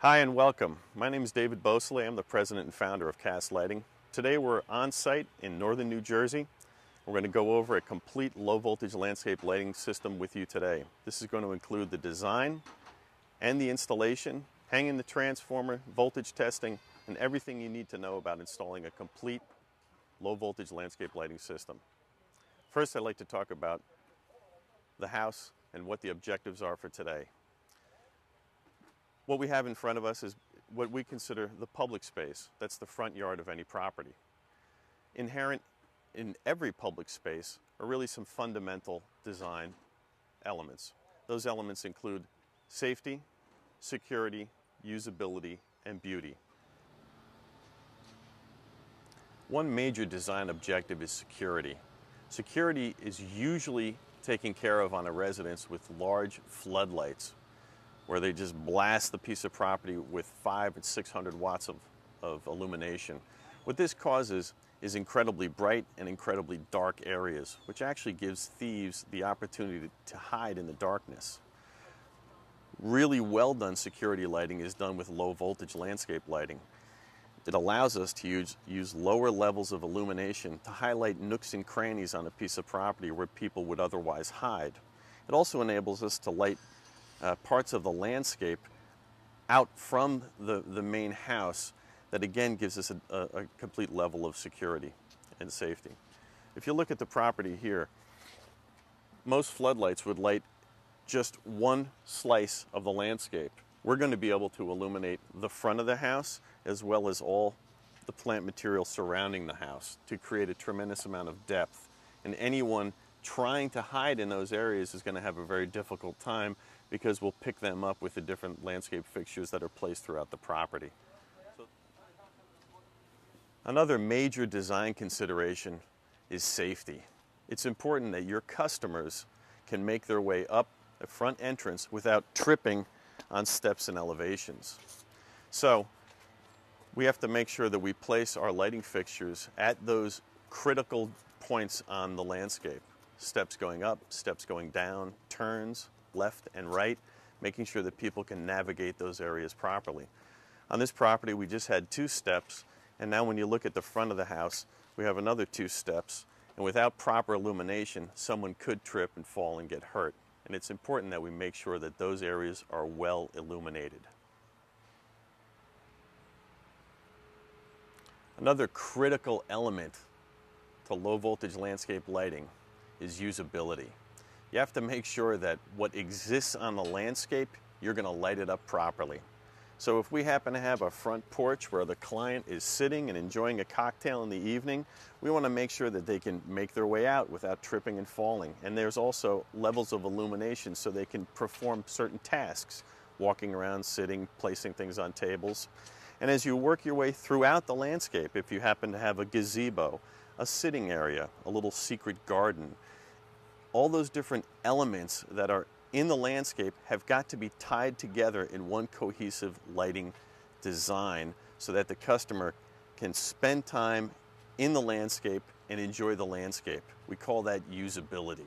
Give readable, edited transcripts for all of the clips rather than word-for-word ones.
Hi and welcome. My name is David Bosley. I'm the president and founder of Cast Lighting. Today we're on site in northern New Jersey. We're going to go over a complete low voltage landscape lighting system with you today. This is going to include the design and the installation, hanging the transformer, voltage testing, and everything you need to know about installing a complete low voltage landscape lighting system. First, I'd like to talk about the house and what the objectives are for today. What we have in front of us is what we consider the public space. That's the front yard of any property. Inherent in every public space are really some fundamental design elements. Those elements include safety, security, usability, and beauty. One major design objective is security. Security is usually taken care of on a residence with large floodlights, where they just blast the piece of property with 500 and 600 watts of illumination. What this causes is incredibly bright and incredibly dark areas, which actually gives thieves the opportunity to hide in the darkness. Really well done security lighting is done with low voltage landscape lighting. It allows us to use lower levels of illumination to highlight nooks and crannies on a piece of property where people would otherwise hide. It also enables us to light parts of the landscape out from the main house that again gives us a complete level of security and safety. If you look at the property here, most floodlights would light just one slice of the landscape. We're going to be able to illuminate the front of the house as well as all the plant material surrounding the house to create a tremendous amount of depth. And anyone trying to hide in those areas is going to have a very difficult time, because we'll pick them up with the different landscape fixtures that are placed throughout the property. Another major design consideration is safety. It's important that your customers can make their way up the front entrance without tripping on steps and elevations. So we have to make sure that we place our lighting fixtures at those critical points on the landscape. Steps going up, steps going down, turns, left and right, making sure that people can navigate those areas properly. On this property, we just had 2 steps, and now when you look at the front of the house, we have another 2 steps, and without proper illumination, someone could trip and fall and get hurt. And it's important that we make sure that those areas are well illuminated. Another critical element to low voltage landscape lighting is usability. You have to make sure that what exists on the landscape, you're going to light it up properly. So if we happen to have a front porch where the client is sitting and enjoying a cocktail in the evening, we want to make sure that they can make their way out without tripping and falling. And there's also levels of illumination so they can perform certain tasks, walking around, sitting, placing things on tables. And as you work your way throughout the landscape, if you happen to have a gazebo, a sitting area, a little secret garden, all those different elements that are in the landscape have got to be tied together in one cohesive lighting design so that the customer can spend time in the landscape and enjoy the landscape. We call that usability.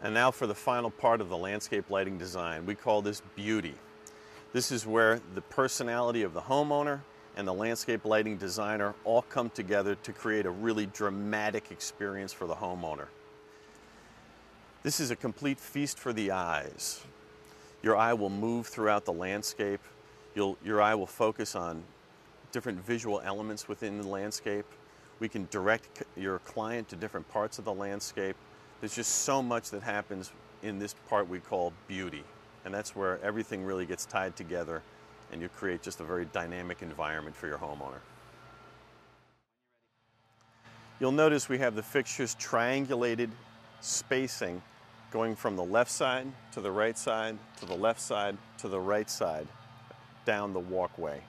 And now for the final part of the landscape lighting design. We call this beauty. This is where the personality of the homeowner and the landscape lighting designer all come together to create a really dramatic experience for the homeowner. This is a complete feast for the eyes. Your eye will move throughout the landscape. Your eye will focus on different visual elements within the landscape. We can direct your client to different parts of the landscape. There's just so much that happens in this part we call beauty. And that's where everything really gets tied together, and you create just a very dynamic environment for your homeowner. You'll notice we have the fixtures triangulated spacing going from the left side to the right side to the left side to the right side down the walkway.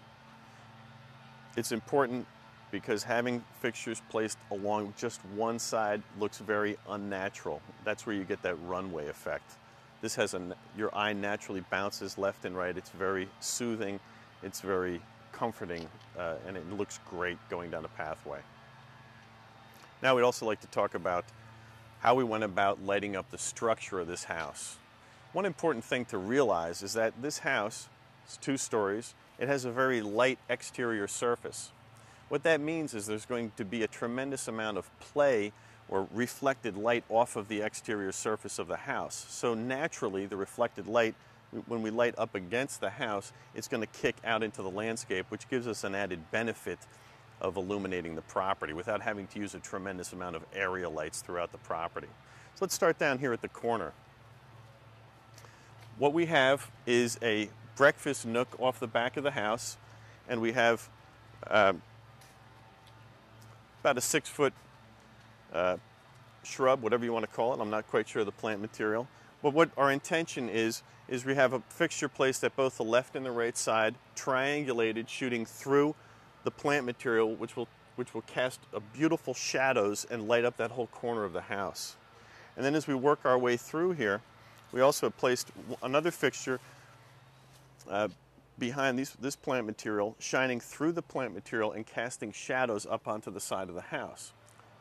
It's important because having fixtures placed along just one side looks very unnatural. That's where you get that runway effect. This has your eye naturally bounces left and right. It's very soothing, it's very comforting, and it looks great going down a pathway. Now we'd also like to talk about how we went about lighting up the structure of this house. One important thing to realize is that this house is 2 stories. It has a very light exterior surface. What that means is there's going to be a tremendous amount of play or reflected light off of the exterior surface of the house. So naturally, the reflected light, when we light up against the house, it's going to kick out into the landscape, which gives us an added benefit of illuminating the property without having to use a tremendous amount of area lights throughout the property. So let's start down here at the corner. What we have is a breakfast nook off the back of the house, and we have about a 6-foot shrub, whatever you want to call it. I'm not quite sure the plant material. But what our intention is we have a fixture placed at both the left and the right side, triangulated, shooting through the plant material, which will cast beautiful shadows and light up that whole corner of the house. And then as we work our way through here, we also have placed another fixture behind this plant material, shining through the plant material and casting shadows up onto the side of the house.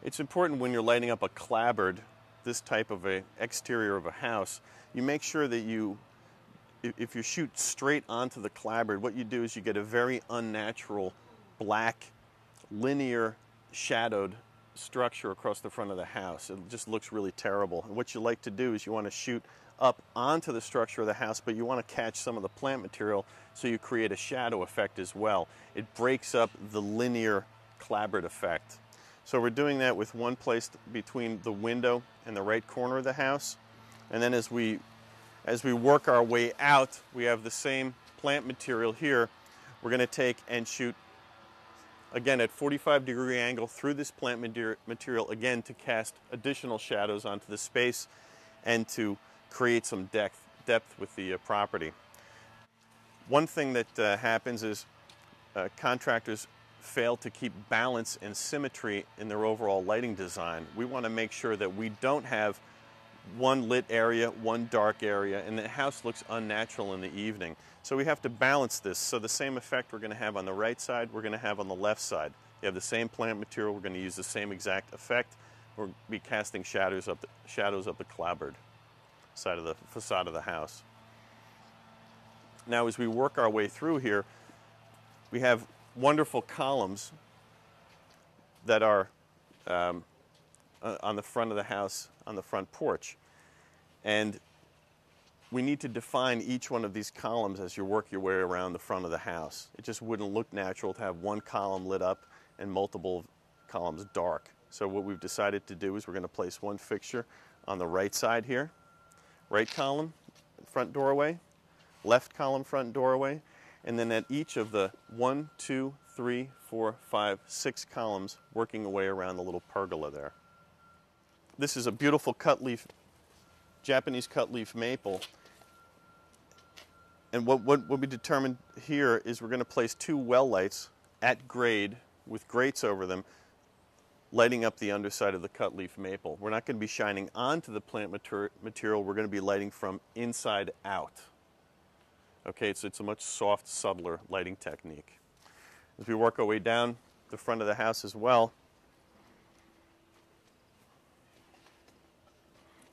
It's important when you're lighting up a clapboard, this type of a exterior of a house, you make sure that if you shoot straight onto the clapboard, what you do is you get a very unnatural black, linear, shadowed structure across the front of the house. It just looks really terrible. And what you like to do is you want to shoot up onto the structure of the house, but you want to catch some of the plant material so you create a shadow effect as well. It breaks up the linear clapboard effect. So we're doing that with one placed between the window and the right corner of the house. And then as we work our way out, we have the same plant material here. We're going to take and shoot again at 45-degree angle through this plant material, again to cast additional shadows onto the space and to create some depth with the property. One thing that happens is contractors fail to keep balance and symmetry in their overall lighting design. We want to make sure that we don't have one lit area, one dark area, and the house looks unnatural in the evening. So we have to balance this. So the same effect we're going to have on the right side, we're going to have on the left side. You have the same plant material, we're going to use the same exact effect. We'll be casting shadows up the clapboard side of the facade of the house. Now as we work our way through here, we have wonderful columns that are on the front of the house, on the front porch. And we need to define each one of these columns as you work your way around the front of the house. It just wouldn't look natural to have one column lit up and multiple columns dark. So what we've decided to do is we're going to place one fixture on the right side here, right column, front doorway, left column, front doorway, and then at each of the 1, 2, 3, 4, 5, 6 columns working away around the little pergola there. This is a beautiful cutleaf, Japanese cutleaf maple. And what we determined here is we're going to place 2 well lights at grade with grates over them, lighting up the underside of the cutleaf maple. We're not going to be shining onto the plant material, we're going to be lighting from inside out. Okay, so it's a much soft, subtler lighting technique. As we work our way down the front of the house as well,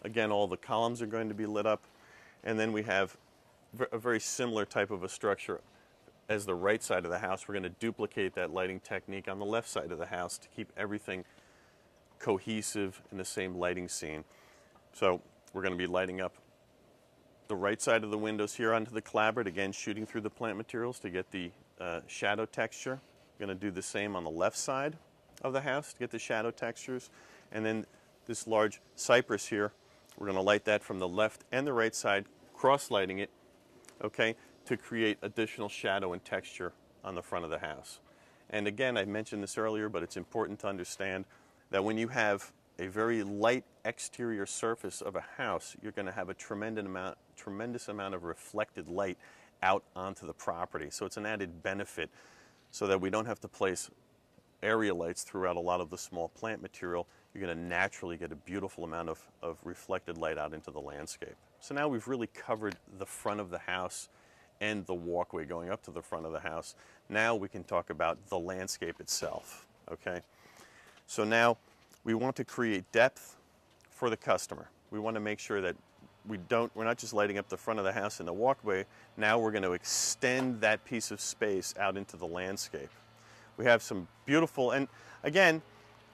again, all the columns are going to be lit up, and then we have a very similar type of a structure as the right side of the house. We're going to duplicate that lighting technique on the left side of the house to keep everything cohesive in the same lighting scene. So we're going to be lighting up the right side of the windows here onto the clapboard, again shooting through the plant materials to get the shadow texture. We're going to do the same on the left side of the house to get the shadow textures. And then this large cypress here, we're going to light that from the left and the right side, cross-lighting it, okay, to create additional shadow and texture on the front of the house. And again, I mentioned this earlier, but it's important to understand that when you have a very light exterior surface of a house, you're going to have a tremendous amount of reflected light out onto the property. So it's an added benefit so that we don't have to place area lights throughout a lot of the small plant material. You're going to naturally get a beautiful amount of reflected light out into the landscape. So now we've really covered the front of the house and the walkway going up to the front of the house. Now we can talk about the landscape itself, okay? So now we want to create depth for the customer. We want to make sure that we're not just lighting up the front of the house and the walkway. Now we're going to extend that piece of space out into the landscape. We have some beautiful, and again,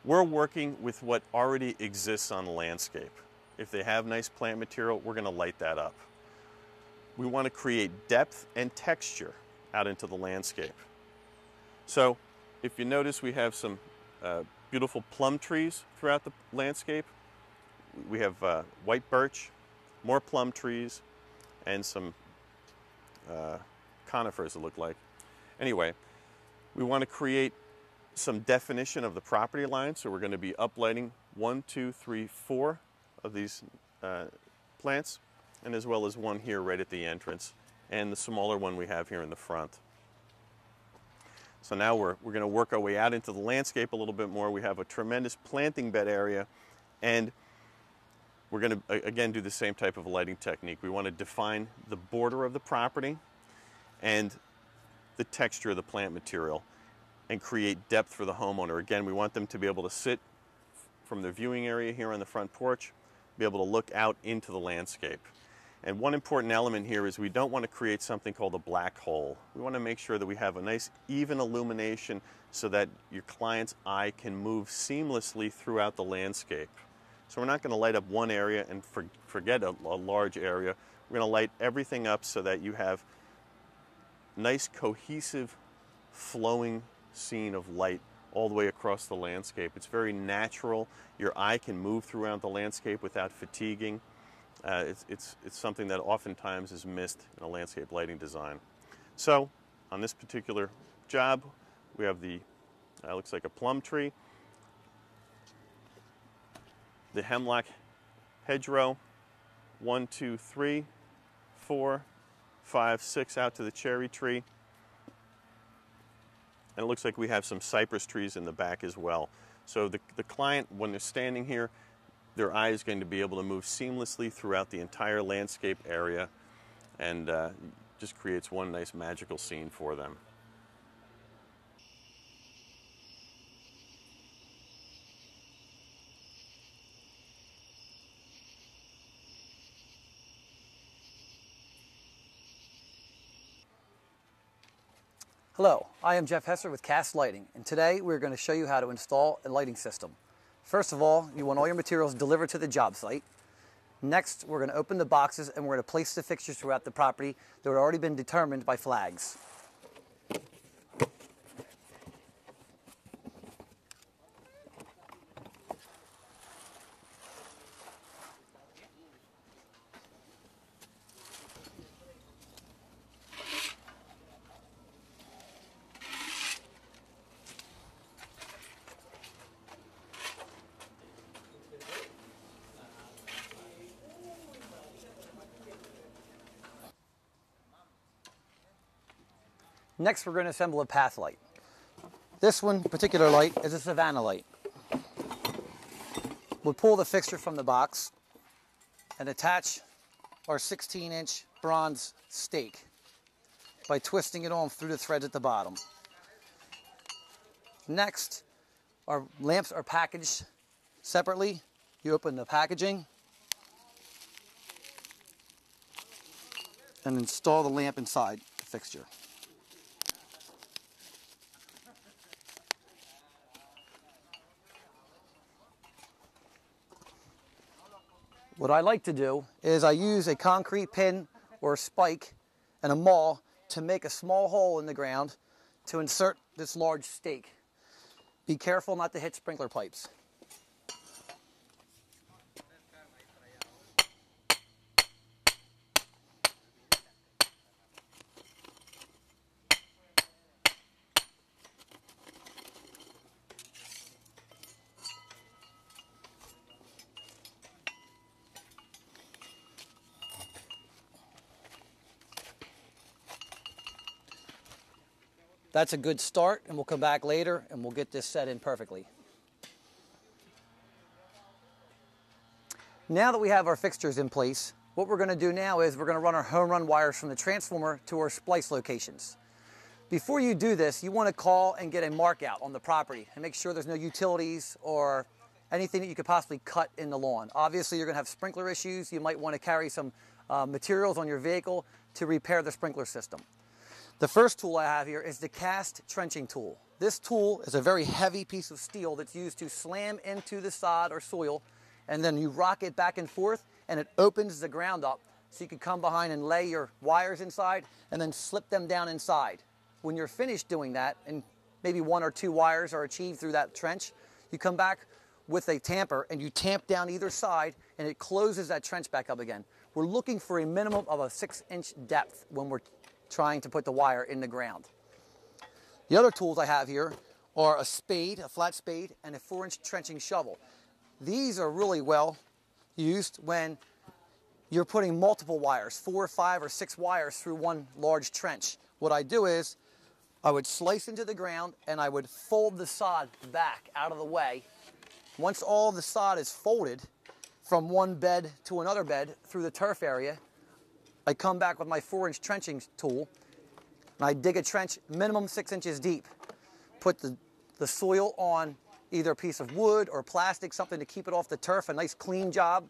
we're working with what already exists on the landscape. If they have nice plant material, we're going to light that up. We want to create depth and texture out into the landscape. So if you notice, we have some beautiful plum trees throughout the landscape. We have white birch, more plum trees, and some conifers, it look like. Anyway, we want to create some definition of the property line, so we're going to be uplighting 1, 2, 3, 4 of these plants, and as well as one here right at the entrance, and the smaller one we have here in the front. So now we're going to work our way out into the landscape a little bit more. We have a tremendous planting bed area, and we're going to, again, do the same type of lighting technique. We want to define the border of the property and the texture of the plant material and create depth for the homeowner. Again, we want them to be able to sit from the viewing area here on the front porch, be able to look out into the landscape. And one important element here is we don't want to create something called a black hole. We want to make sure that we have a nice even illumination so that your client's eye can move seamlessly throughout the landscape. So we're not going to light up one area and forget a large area. We're going to light everything up so that you have nice cohesive flowing scene of light all the way across the landscape. It's very natural. Your eye can move throughout the landscape without fatiguing. It's something that oftentimes is missed in a landscape lighting design. So on this particular job, we have the, looks like a plum tree, the hemlock hedgerow, 1, 2, 3, 4, 5, 6 out to the cherry tree. And it looks like we have some cypress trees in the back as well. So the client, when they're standing here, their eye is going to be able to move seamlessly throughout the entire landscape area, and just creates one nice magical scene for them. Hello, I am Jeff Hesser with Cast Lighting, and today we're going to show you how to install a lighting system. First of all, you want all your materials delivered to the job site. Next, we're going to open the boxes and we're going to place the fixtures throughout the property that have already been determined by flags. Next, we're going to assemble a path light. This one particular light is a Savannah light. We'll pull the fixture from the box and attach our 16-inch bronze stake by twisting it on through the threads at the bottom. Next, our lamps are packaged separately. You open the packaging and install the lamp inside the fixture. What I like to do is I use a concrete pin or a spike and a maul to make a small hole in the ground to insert this large stake. Be careful not to hit sprinkler pipes. That's a good start, and we'll come back later and we'll get this set in perfectly. Now that we have our fixtures in place, what we're going to do now is we're going to run our home run wires from the transformer to our splice locations. Before you do this, you want to call and get a mark out on the property and make sure there's no utilities or anything that you could possibly cut in the lawn. Obviously, you're going to have sprinkler issues. You might want to carry some materials on your vehicle to repair the sprinkler system. The first tool I have here is the cast trenching tool. This tool is a very heavy piece of steel that's used to slam into the sod or soil, and then you rock it back and forth, and it opens the ground up so you can come behind and lay your wires inside and then slip them down inside. When you're finished doing that, and maybe 1 or 2 wires are achieved through that trench, you come back with a tamper and you tamp down either side, and it closes that trench back up again. We're looking for a minimum of a 6-inch depth when we're trying to put the wire in the ground. The other tools I have here are a spade, a flat spade, and a 4-inch trenching shovel. These are really well used when you're putting multiple wires, 4, 5, or 6 wires through one large trench. What I do is I would slice into the ground and I would fold the sod back out of the way. Once all the sod is folded from one bed to another bed through the turf area, I come back with my 4-inch trenching tool and I dig a trench minimum 6 inches deep. Put the soil on either a piece of wood or plastic, something to keep it off the turf, a nice clean job.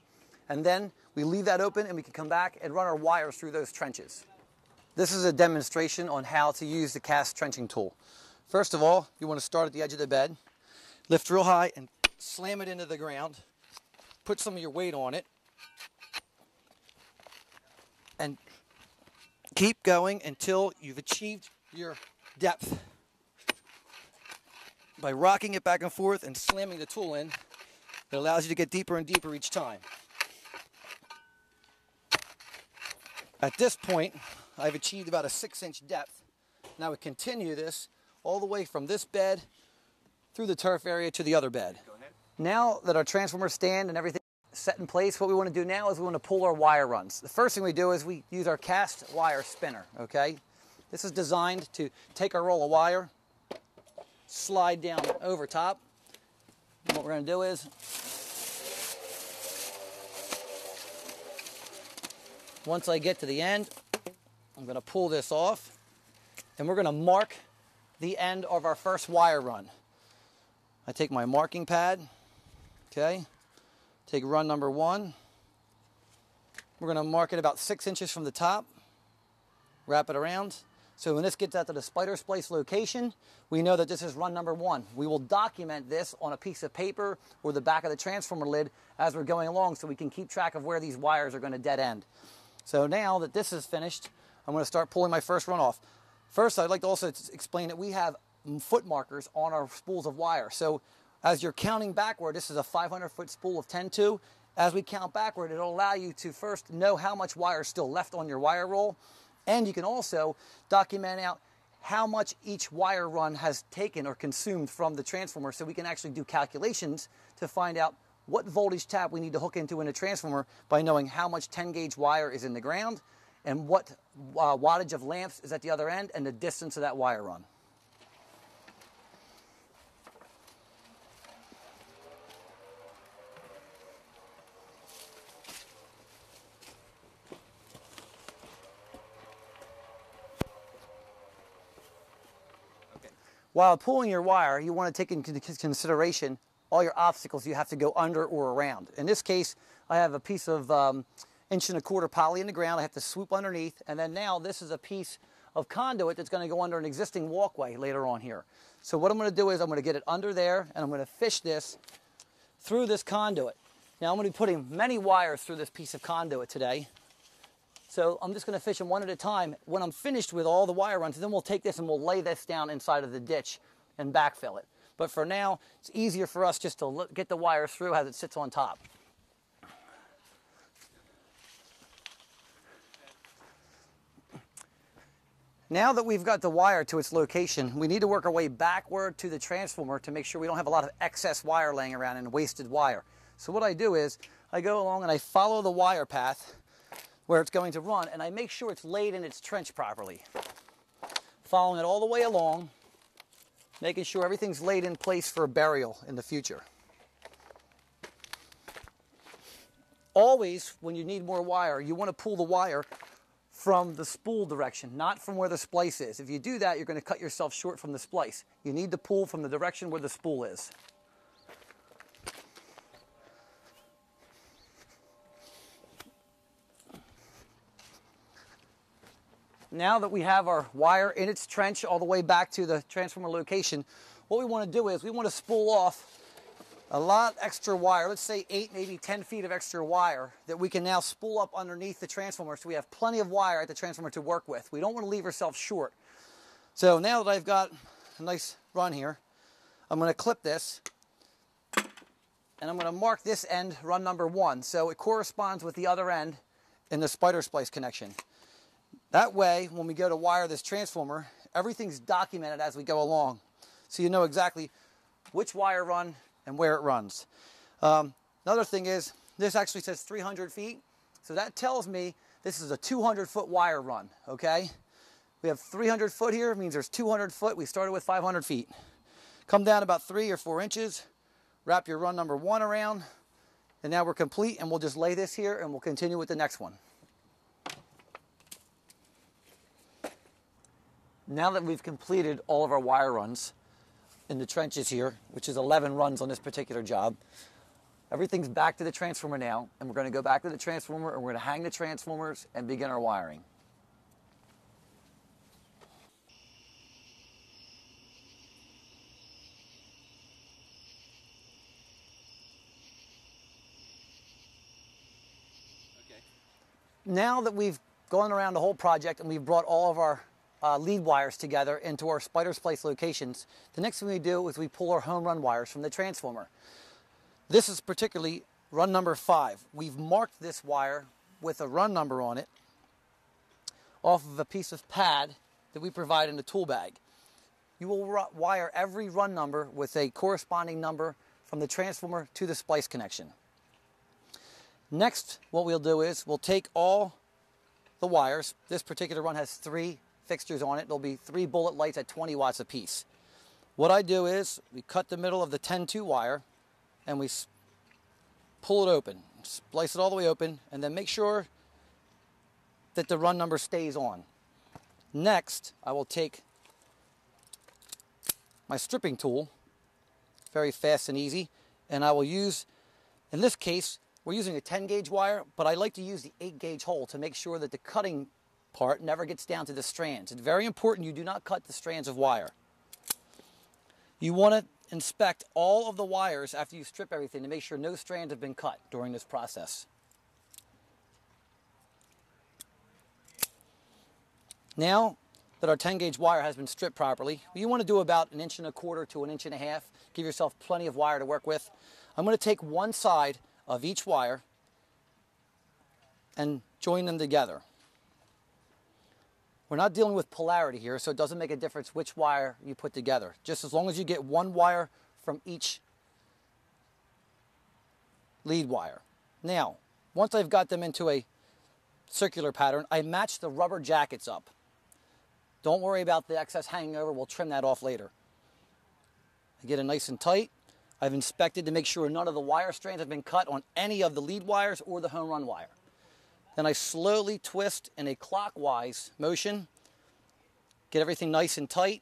And then we leave that open and we can come back and run our wires through those trenches. This is a demonstration on how to use the cast trenching tool. First of all, you want to start at the edge of the bed, lift real high and slam it into the ground, put some of your weight on it, and keep going until you've achieved your depth. By rocking it back and forth and slamming the tool in, it allows you to get deeper and deeper each time. At this point, I've achieved about a 6-inch depth. Now we continue this all the way from this bed through the turf area to the other bed. Go ahead. Now that our transformer stand and everything is set in place, what we want to do now is we want to pull our wire runs. The first thing we do is we use our cast wire spinner, okay? This is designed to take our roll of wire, slide down over top. And what we're going to do is once I get to the end, I'm going to pull this off, and we're going to mark the end of our first wire run. I take my marking pad, okay, take run number 1. We're going to mark it about 6 inches from the top, wrap it around. So when this gets out to the spider splice location, we know that this is run number 1. We will document this on a piece of paper or the back of the transformer lid as we're going along so we can keep track of where these wires are going to dead end. So now that this is finished, I'm going to start pulling my first run off. First, I'd like to also explain that we have foot markers on our spools of wire. So as you're counting backward, this is a 500-foot spool of 10-2. As we count backward, it'll allow you to first know how much wire is still left on your wire roll. And you can also document out how much each wire run has taken or consumed from the transformer, so we can actually do calculations to find out what voltage tap we need to hook into in a transformer by knowing how much 10-gauge wire is in the ground and what wattage of lamps is at the other end and the distance of that wire run. While pulling your wire, you want to take into consideration all your obstacles you have to go under or around. In this case, I have a piece of 1.25 inch poly in the ground. I have to swoop underneath, and then now this is a piece of conduit that's going to go under an existing walkway later on here. So what I'm going to do is I'm going to get it under there, and I'm going to fish this through this conduit. Now I'm going to be putting many wires through this piece of conduit today. So I'm just going to fish them one at a time. When I'm finished with all the wire runs, then we'll take this and we'll lay this down inside of the ditch and backfill it. But for now, it's easier for us just to get the wires through as it sits on top. Now that we've got the wire to its location, we need to work our way backward to the transformer to make sure we don't have a lot of excess wire laying around and wasted wire. So what I do is I go along and I follow the wire path where it's going to run, and I make sure it's laid in its trench properly. Following it all the way along, making sure everything's laid in place for burial in the future. Always, when you need more wire, you want to pull the wire from the spool direction, not from where the splice is. If you do that, you're going to cut yourself short from the splice. You need to pull from the direction where the spool is. now that we have our wire in its trench all the way back to the transformer location, what we want to do is we want to spool off a lot extra wire, let's say 8, maybe 10 feet of extra wire that we can now spool up underneath the transformer so we have plenty of wire at the transformer to work with. We don't want to leave ourselves short. So now that I've got a nice run here, I'm going to clip this and I'm going to mark this end run number 1 so it corresponds with the other end in the spider splice connection. That way, when we go to wire this transformer, everything's documented as we go along, so you know exactly which wire run and where it runs. Another thing is, this actually says 300 feet, so that tells me this is a 200-foot wire run, okay? We have 300 foot here, means there's 200 foot. We started with 500 feet. Come down about 3 or 4 inches, wrap your run number 1 around, and now we're complete, and we'll just lay this here and we'll continue with the next one. Now that we've completed all of our wire runs in the trenches here, which is 11 runs on this particular job, everything's back to the transformer now, and we're going to go back to the transformer and we're going to hang the transformers and begin our wiring. Now that we've gone around the whole project and we've brought all of our lead wires together into our spider splice locations, the next thing we do is we pull our home run wires from the transformer. This is particularly run number 5. We've marked this wire with a run number on it off of a piece of pad that we provide in the tool bag. You will wire every run number with a corresponding number from the transformer to the splice connection. Next, what we'll do is we'll take all the wires. This particular run has 3 fixtures on it. There'll be 3 bullet lights at 20 watts apiece. What I do is we cut the middle of the 10-2 wire and we pull it open, splice it all the way open, and then make sure that the run number stays on. Next, I will take my stripping tool, very fast and easy, and I will use, in this case, we're using a 10 gauge wire, but I like to use the 8 gauge hole to make sure that the cutting part never gets down to the strands. It's very important you do not cut the strands of wire. You want to inspect all of the wires after you strip everything to make sure no strands have been cut during this process. Now that our 10 gauge wire has been stripped properly, you want to do about 1.25 inches to 1.5 inches. Give yourself plenty of wire to work with. I'm going to take one side of each wire and join them together. We're not dealing with polarity here, so it doesn't make a difference which wire you put together. Just as long as you get one wire from each lead wire. Now, once I've got them into a circular pattern, I match the rubber jackets up. Don't worry about the excess hanging over. We'll trim that off later. I get it nice and tight. I've inspected to make sure none of the wire strands have been cut on any of the lead wires or the home run wire. Then I slowly twist in a clockwise motion, get everything nice and tight,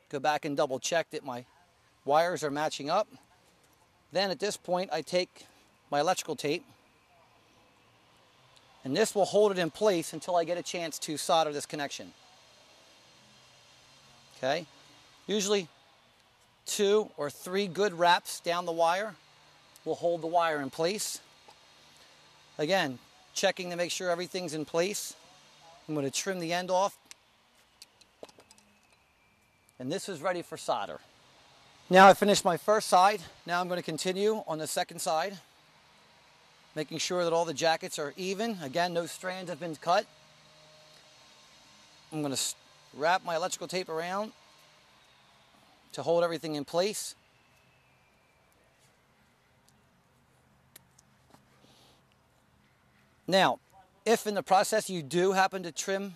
go back and double check that my wires are matching up. Then at this point I take my electrical tape, and this will hold it in place until I get a chance to solder this connection. Okay, usually 2 or 3 good wraps down the wire will hold the wire in place. Again, checking to make sure everything's in place. I'm going to trim the end off. And this is ready for solder. Now I finished my first side. Now I'm going to continue on the second side, making sure that all the jackets are even. Again, no strands have been cut. I'm going to wrap my electrical tape around to hold everything in place. Now, if in the process you do happen to trim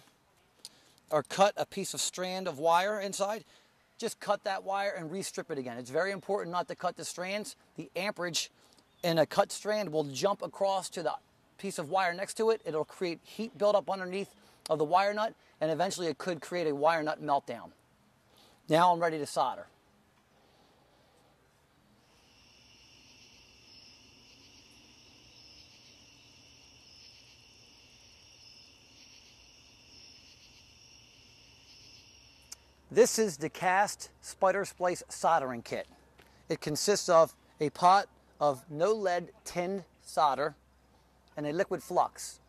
or cut a piece of strand of wire inside, just cut that wire and restrip it again. It's very important not to cut the strands. The amperage in a cut strand will jump across to the piece of wire next to it. It'll create heat buildup underneath of the wire nut, and eventually it could create a wire nut meltdown. Now I'm ready to solder. This is the Cast Spider Splice soldering kit. It consists of a pot of no lead tinned solder and a liquid flux.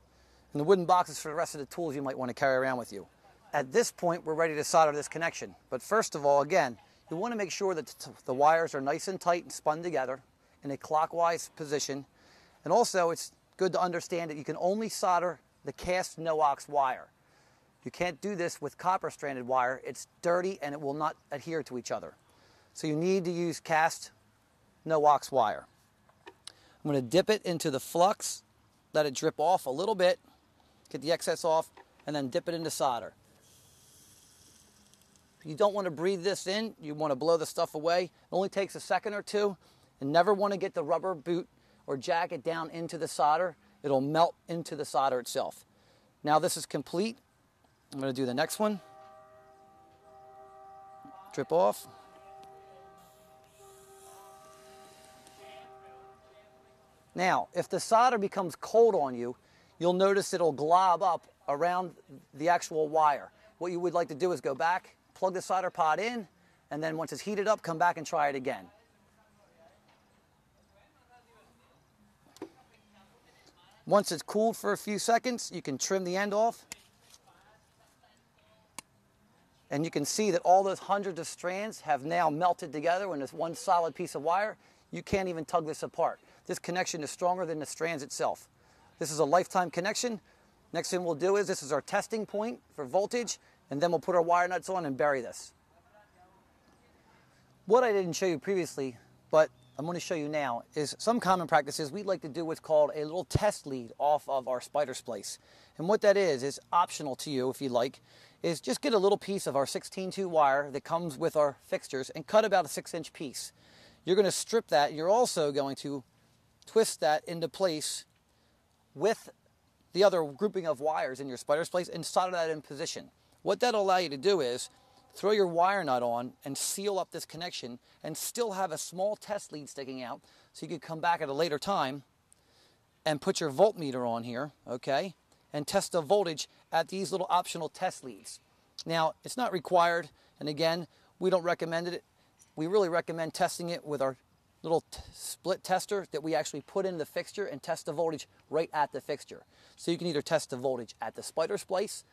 And the wooden box is for the rest of the tools you might want to carry around with you. At this point, we're ready to solder this connection. But first of all, again, you want to make sure that the wires are nice and tight and spun together in a clockwise position. And also, it's good to understand that you can only solder the cast no-ox wire. You can't do this with copper stranded wire. It's dirty and it will not adhere to each other. So you need to use cast no-ox wire. I'm going to dip it into the flux, let it drip off a little bit, get the excess off, and then dip it into solder. You don't want to breathe this in. You want to blow the stuff away. It only takes a second or two, and never want to get the rubber boot or jacket down into the solder. It'll melt into the solder itself. Now this is complete. I'm going to do the next one. Drip off. Now, if the solder becomes cold on you, you'll notice it'll glob up around the actual wire. What you would like to do is go back, plug the solder pot in, and then once it's heated up, come back and try it again. Once it's cooled for a few seconds, you can trim the end off. And you can see that all those hundreds of strands have now melted together in this one solid piece of wire. You can't even tug this apart. This connection is stronger than the strands itself. This is a lifetime connection. Next thing we'll do is, this is our testing point for voltage, and then we'll put our wire nuts on and bury this. What I didn't show you previously, but I'm going to show you now, is some common practices. We'd like to do what's called a little test lead off of our spider splice. And what that is optional to you if you like, is just get a little piece of our 16-2 wire that comes with our fixtures and cut about a 6-inch piece. You're going to strip that. You're also going to twist that into place with the other grouping of wires in your spider splice and solder that in position. What that'll allow you to do is throw your wire nut on and seal up this connection and still have a small test lead sticking out, so you could come back at a later time and put your voltmeter on here, okay, and test the voltage at these little optional test leads. Now, it's not required, and again, we don't recommend it. We really recommend testing it with our little split tester that we actually put in the fixture and test the voltage right at the fixture. So you can either test the voltage at the spider splice,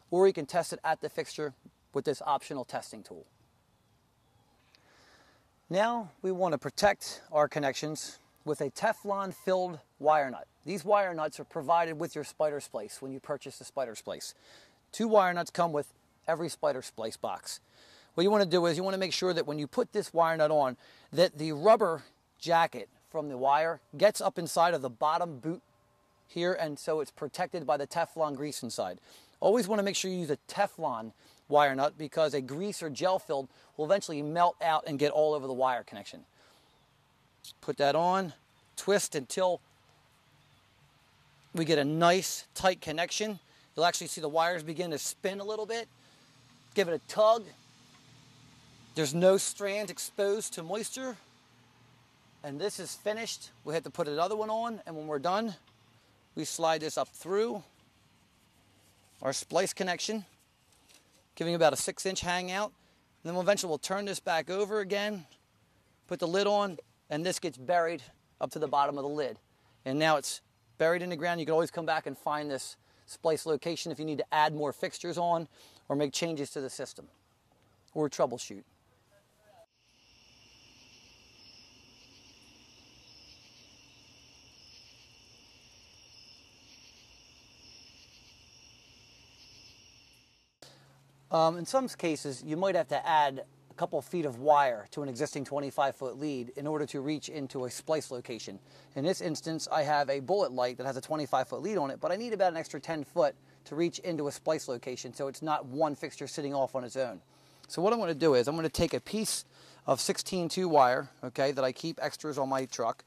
or you can test it at the fixture with this optional testing tool. Now we want to protect our connections with a Teflon filled wire nut. These wire nuts are provided with your spider splice when you purchase the spider splice. 2 wire nuts come with every spider splice box. What you want to do is you want to make sure that when you put this wire nut on, that the rubber jacket from the wire gets up inside of the bottom boot here, and so it's protected by the Teflon grease inside. Always want to make sure you use a Teflon wire nut, because a grease or gel filled will eventually melt out and get all over the wire connection. Put that on, twist until we get a nice tight connection. You'll actually see the wires begin to spin a little bit. Give it a tug. There's no strands exposed to moisture. And this is finished. We have to put another one on, and when we're done, we slide this up through our splice connection, giving about a 6-inch hangout. And then eventually we'll turn this back over again, put the lid on, and this gets buried up to the bottom of the lid. And now it's buried in the ground. You can always come back and find this splice location if you need to add more fixtures on or make changes to the system or troubleshoot. In some cases, you might have to add a couple feet of wire to an existing 25-foot lead in order to reach into a splice location. In this instance, I have a bullet light that has a 25-foot lead on it, but I need about an extra 10 foot to reach into a splice location, so it's not one fixture sitting off on its own. So what I'm going to do is I'm going to take a piece of 16-2 wire, okay, that I keep extras on my truck.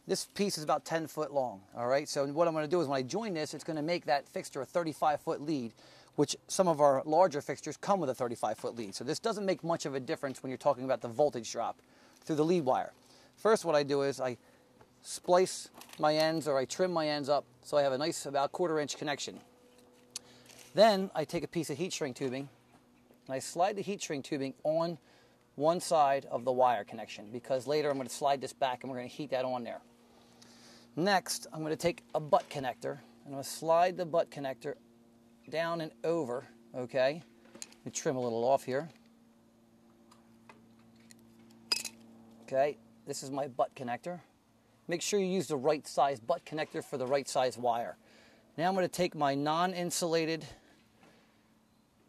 This piece is about 10 foot long, all right? So what I'm going to do is when I join this, it's going to make that fixture a 35-foot lead, which some of our larger fixtures come with a 35-foot lead. So this doesn't make much of a difference when you're talking about the voltage drop through the lead wire. First, what I do is I splice my ends, or I trim my ends up so I have a nice about 1/4 inch connection. Then I take a piece of heat shrink tubing and I slide the heat shrink tubing on one side of the wire connection, because later I'm going to slide this back and we're going to heat that on there. Next, I'm going to take a butt connector and I'm going to slide the butt connector down and over, okay? Let me trim a little off here. Okay, this is my butt connector. Make sure you use the right size butt connector for the right size wire. Now I'm going to take my non-insulated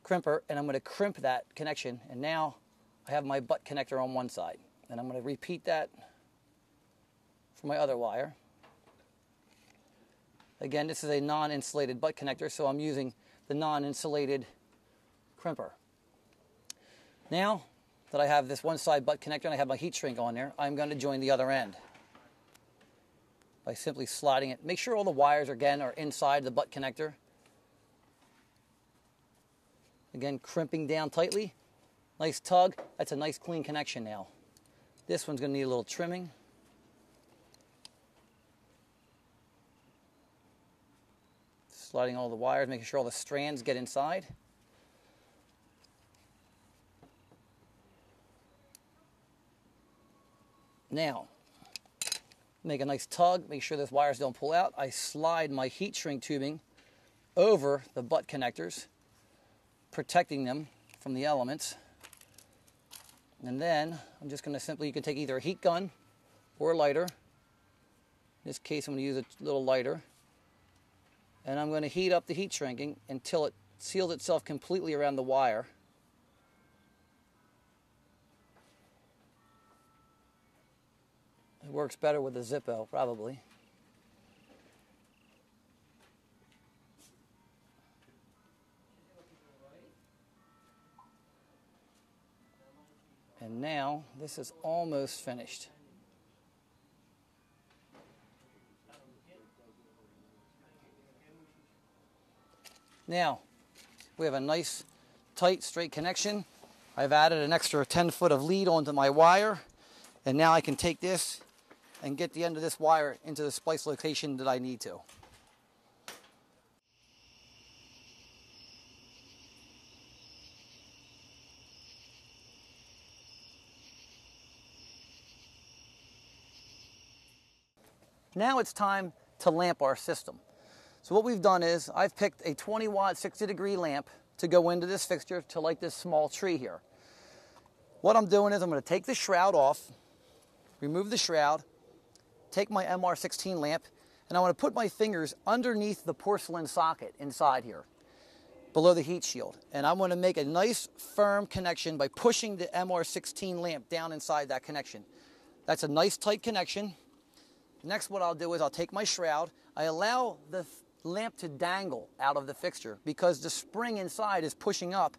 crimper and I'm going to crimp that connection, and now I have my butt connector on one side. And I'm going to repeat that for my other wire. Again, this is a non-insulated butt connector, so I'm using the non-insulated crimper. Now that I have this one side butt connector and I have my heat shrink on there, I'm going to join the other end by simply sliding it. Make sure all the wires again are inside the butt connector. Again, crimping down tightly. Nice tug. That's a nice clean connection now. This one's going to need a little trimming. Sliding all the wires, making sure all the strands get inside. Now, make a nice tug, make sure those wires don't pull out. I slide my heat shrink tubing over the butt connectors, protecting them from the elements. And then I'm just going to simply, you can take either a heat gun or a lighter. In this case, I'm going to use a little lighter. And I'm going to heat up the heat shrinking until it seals itself completely around the wire. It works better with a Zippo, probably. And now, this is almost finished. Now, we have a nice, tight, straight connection. I've added an extra 10 foot of lead onto my wire, and now I can take this and get the end of this wire into the splice location that I need to. Now it's time to lamp our system. So what we've done is I've picked a 20 watt 60 degree lamp to go into this fixture to light this small tree here. What I'm doing is I'm going to take the shroud off, remove the shroud, take my MR16 lamp, and I want to put my fingers underneath the porcelain socket inside here, below the heat shield. And I'm going to make a nice firm connection by pushing the MR16 lamp down inside that connection. That's a nice tight connection. Next, what I'll do is I'll take my shroud. I allow the lamp to dangle out of the fixture because the spring inside is pushing up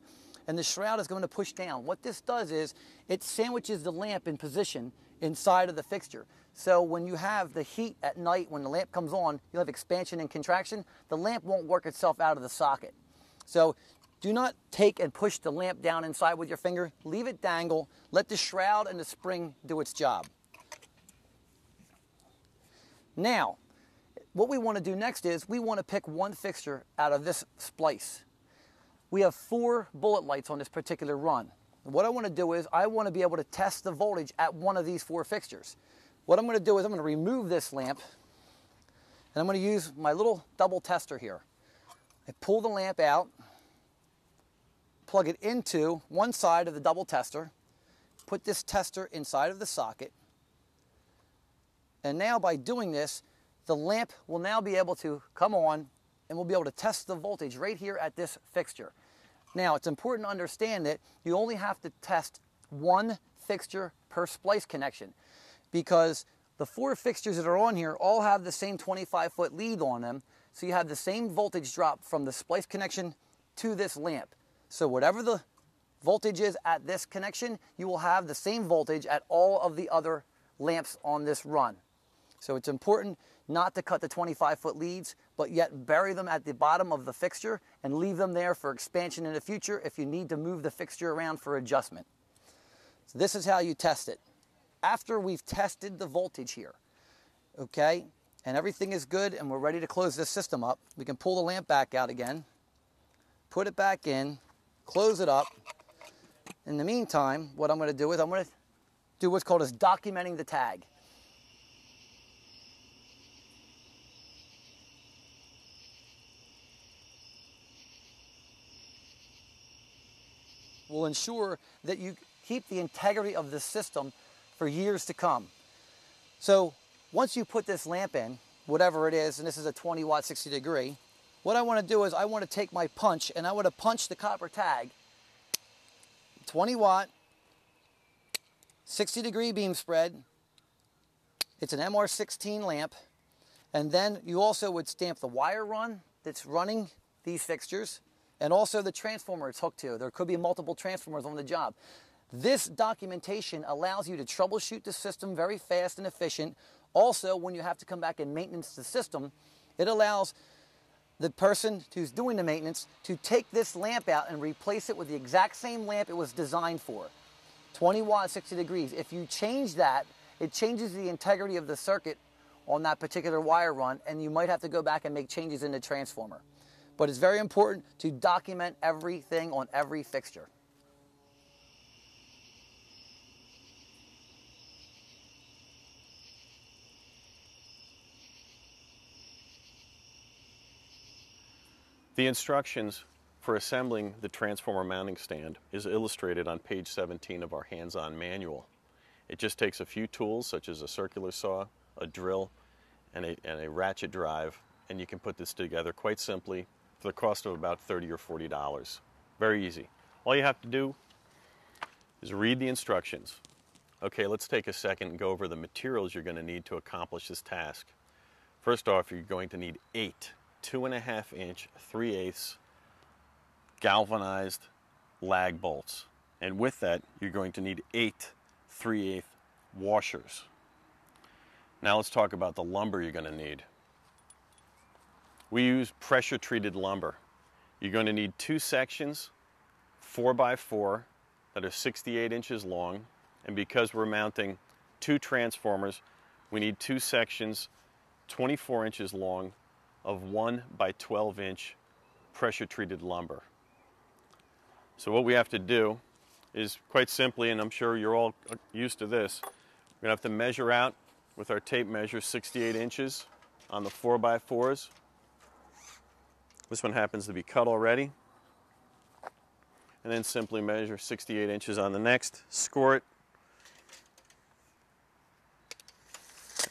and the shroud is going to push down. What this does is it sandwiches the lamp in position inside of the fixture. So when you have the heat at night, when the lamp comes on, you'll have expansion and contraction. The lamp won't work itself out of the socket. So do not take and push the lamp down inside with your finger. Leave it dangle. Let the shroud and the spring do its job. Now, what we want to do next is we want to pick one fixture out of this splice. We have 4 bullet lights on this particular run. What I want to do is I want to be able to test the voltage at one of these 4 fixtures. What I'm going to do is I'm going to remove this lamp and I'm going to use my little double tester here. I pull the lamp out, plug it into one side of the double tester, put this tester inside of the socket, and now by doing this, the lamp will now be able to come on and we'll be able to test the voltage right here at this fixture. Now, it's important to understand that you only have to test one fixture per splice connection because the 4 fixtures that are on here all have the same 25-foot lead on them, so you have the same voltage drop from the splice connection to this lamp. So whatever the voltage is at this connection, you will have the same voltage at all of the other lamps on this run. So it's important not to cut the 25-foot leads, but yet bury them at the bottom of the fixture and leave them there for expansion in the future if you need to move the fixture around for adjustment. So this is how you test it. After we've tested the voltage here, okay, and everything is good and we're ready to close this system up, we can pull the lamp back out again, put it back in, close it up, In the meantime, what I'm going to do is I'm going to do what's called as documenting the tag. Will ensure that you keep the integrity of the system for years to come. So once you put this lamp in, whatever it is, and this is a 20 watt 60 degree, what I want to do is I want to take my punch and I want to punch the copper tag, 20 watt, 60 degree beam spread. It's an MR16 lamp. And then you also would stamp the wire run that's running these fixtures, and also the transformer it's hooked to. There could be multiple transformers on the job. This documentation allows you to troubleshoot the system very fast and efficient. Also, when you have to come back and maintenance the system, it allows the person who's doing the maintenance to take this lamp out and replace it with the exact same lamp it was designed for. 20 watt, 60 degrees. If you change that, it changes the integrity of the circuit on that particular wire run, and you might have to go back and make changes in the transformer. But it's very important to document everything on every fixture. The instructions for assembling the transformer mounting stand is illustrated on page 17 of our hands-on manual. It just takes a few tools such as a circular saw, a drill, and a ratchet drive, and you can put this together quite simply for the cost of about $30 or $40. Very easy. All you have to do is read the instructions. Okay, let's take a second and go over the materials you're going to need to accomplish this task. First off, you're going to need 8 2.5 inch 3/8 galvanized lag bolts. And with that, you're going to need 8 3/8 washers. Now let's talk about the lumber you're going to need. We use pressure treated lumber. You're going to need 2 sections, 4x4, that are 68 inches long. And because we're mounting 2 transformers, we need 2 sections, 24 inches long, of 1x12 inch pressure treated lumber. So what we have to do is quite simply, and I'm sure you're all used to this, we're going to have to measure out with our tape measure 68 inches on the 4x4s. This one happens to be cut already. And then simply measure 68 inches on the next, score it.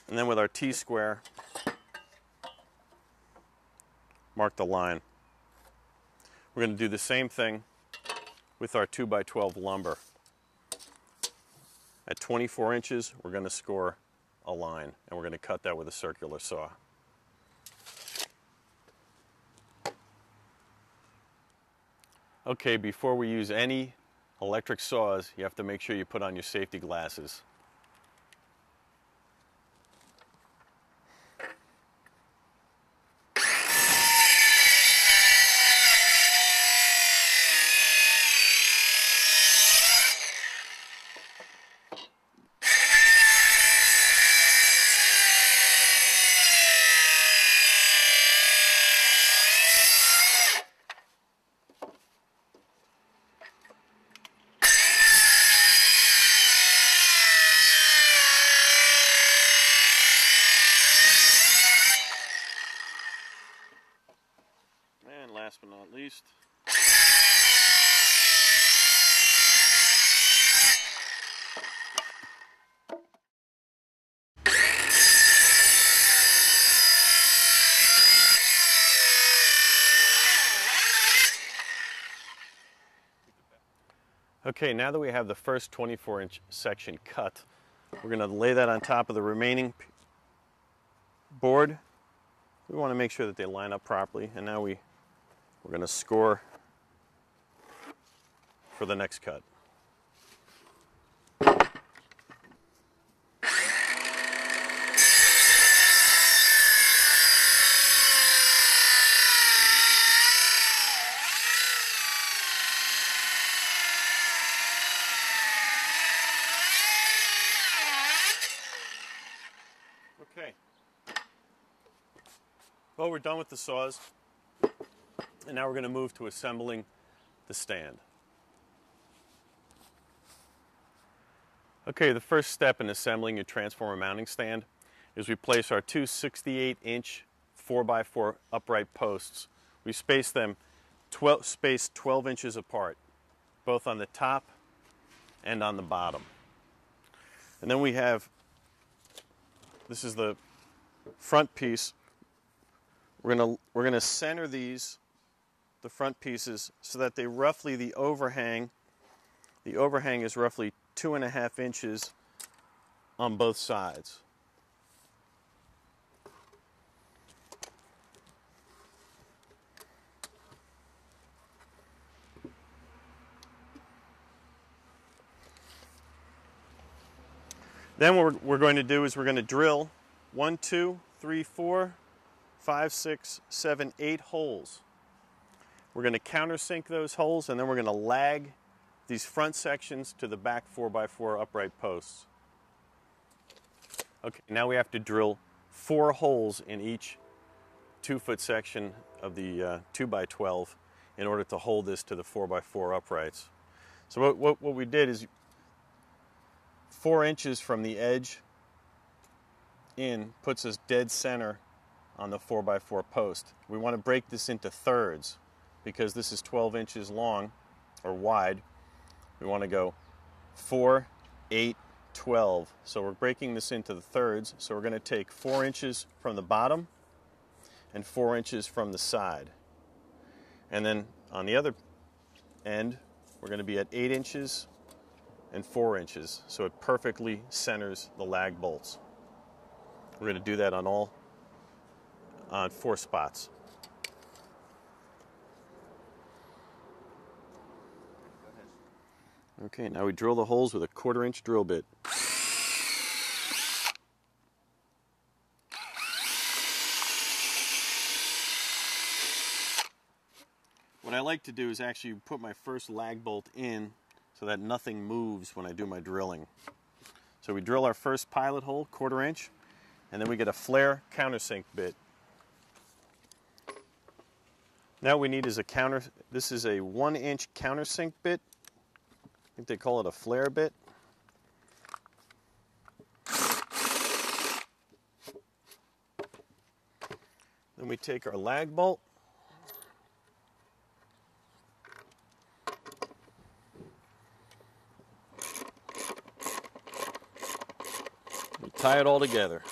And then with our T-square, mark the line. We're going to do the same thing with our 2x12 lumber. At 24 inches, we're going to score a line, and we're going to cut that with a circular saw. Okay, before we use any electric saws, you have to make sure you put on your safety glasses. And last but not least, okay, now that we have the first 24-inch section cut, we're going to lay that on top of the remaining board. We want to make sure that they line up properly, and now we're going to score for the next cut. Okay. Well, we're done with the saws, and now we're going to move to assembling the stand. Okay, the first step in assembling your transformer mounting stand is we place our two 68-inch 4x4 upright posts. We space them 12 inches apart, both on the top and on the bottom. And then we have, this is the front piece. We're gonna center these, the front pieces, so that they roughly, the overhang is roughly 2.5 inches on both sides. Then what we're going to do is we're going to drill 1, 2, 3, 4, 5, 6, 7, 8 holes. We're going to countersink those holes, and then we're going to lag these front sections to the back 4x4 upright posts. Okay, now we have to drill 4 holes in each 2-foot section of the 2x12 in order to hold this to the 4x4 uprights. So what we did is 4 inches from the edge in puts us dead center on the 4x4 post. We want to break this into thirds because this is 12 inches long or wide. We want to go 4, 8, 12. So we're breaking this into the thirds. So we're going to take 4 inches from the bottom and 4 inches from the side. And then on the other end, we're going to be at 8 inches and 4 inches. So it perfectly centers the lag bolts. We're going to do that on 4 spots. Okay, now we drill the holes with a 1/4 inch drill bit. What I like to do is actually put my first lag bolt in so that nothing moves when I do my drilling. So we drill our first pilot hole, 1/4 inch, and then we get a flare countersink bit. Now what we need is this is a 1-inch countersink bit. I think they call it a flare bit. Then we take our lag bolt. We tie it all together.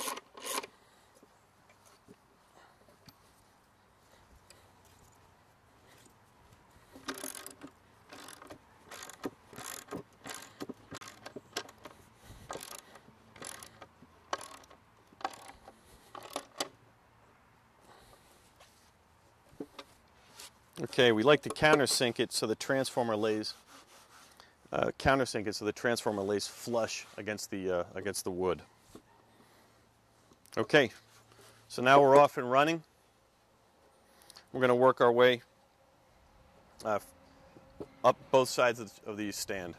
Okay, we like to countersink it so the transformer lays flush against the wood. Okay, so now we're off and running. We're going to work our way up both sides of the stand.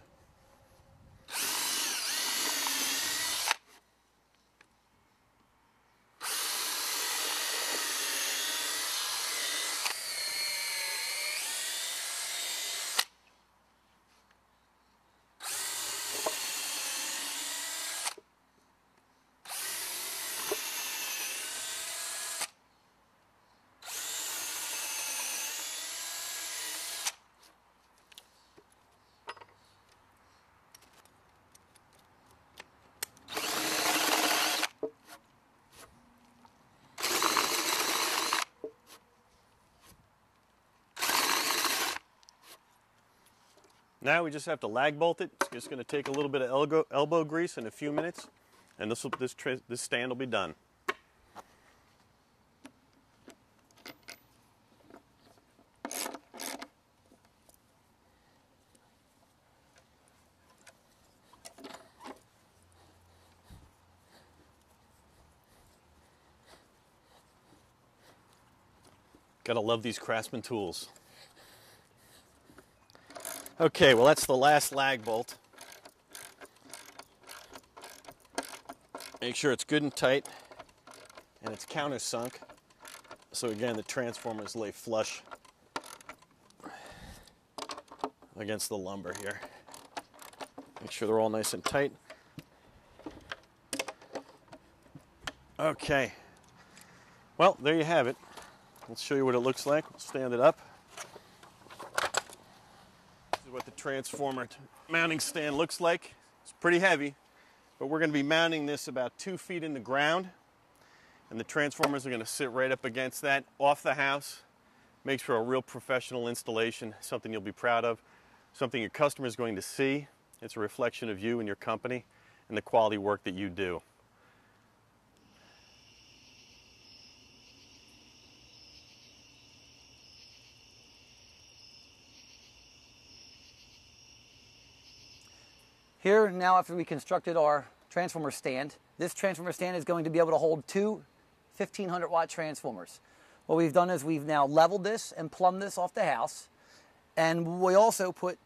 Now we just have to lag bolt it. It's just going to take a little bit of elbow grease in a few minutes, and this stand will be done. Gotta love these Craftsman tools. Okay, well that's the last lag bolt. Make sure it's good and tight and it's countersunk. So again, the transformers lay flush against the lumber here. Make sure they're all nice and tight. Okay, well, there you have it. Let's show you what it looks like. We'll stand it up. This is what the transformer mounting stand looks like. It's pretty heavy, but we're going to be mounting this about 2 feet in the ground, and the transformers are going to sit right up against that, off the house. Makes for a real professional installation, something you'll be proud of, something your customer is going to see. It's a reflection of you and your company and the quality work that you do. Here, now after we constructed our transformer stand, this transformer stand is going to be able to hold two 1500 watt transformers. What we've done is we've now leveled this and plumbed this off the house, and we also put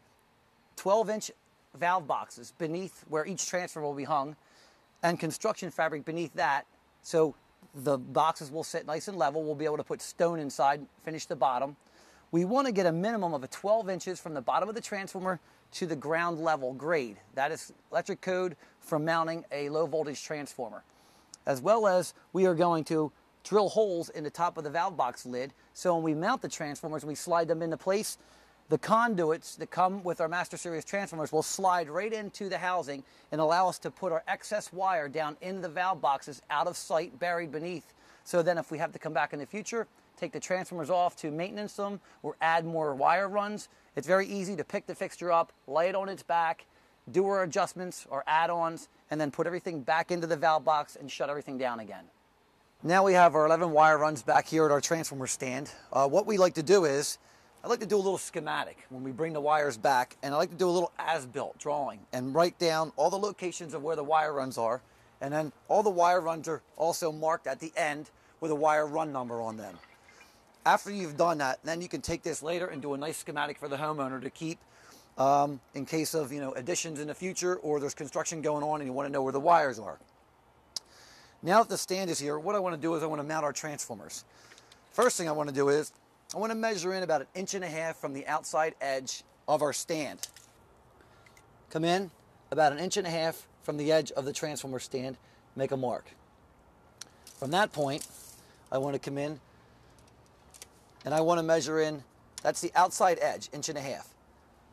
12-inch valve boxes beneath where each transformer will be hung, and construction fabric beneath that, so the boxes will sit nice and level. We'll be able to put stone inside, finish the bottom. We want to get a minimum of 12 inches from the bottom of the transformer to the ground level grade. That is electric code for mounting a low voltage transformer. As well as we are going to drill holes in the top of the valve box lid, so when we mount the transformers, we slide them into place, the conduits that come with our Master Series transformers will slide right into the housing and allow us to put our excess wire down in the valve boxes out of sight, buried beneath. So then if we have to come back in the future, take the transformers off to maintenance them or add more wire runs, it's very easy to pick the fixture up, lay it on its back, do our adjustments or add-ons, and then put everything back into the valve box and shut everything down again. Now we have our 11 wire runs back here at our transformer stand. What we like to do is, I like to do a little schematic when we bring the wires back, and I like to do a little as-built drawing and write down all the locations of where the wire runs are, and then all the wire runs are also marked at the end with a wire run number on them. After you've done that, then you can take this later and do a nice schematic for the homeowner to keep in case of additions in the future, or there's construction going on and you want to know where the wires are. Now that the stand is here, what I want to do is I want to mount our transformers. First thing I want to do is I want to measure in about 1.5 inches from the outside edge of our stand. Come in about 1.5 inches from the edge of the transformer stand, make a mark. From that point, I want to come in and I want to measure in, that's the outside edge, 1.5 inches.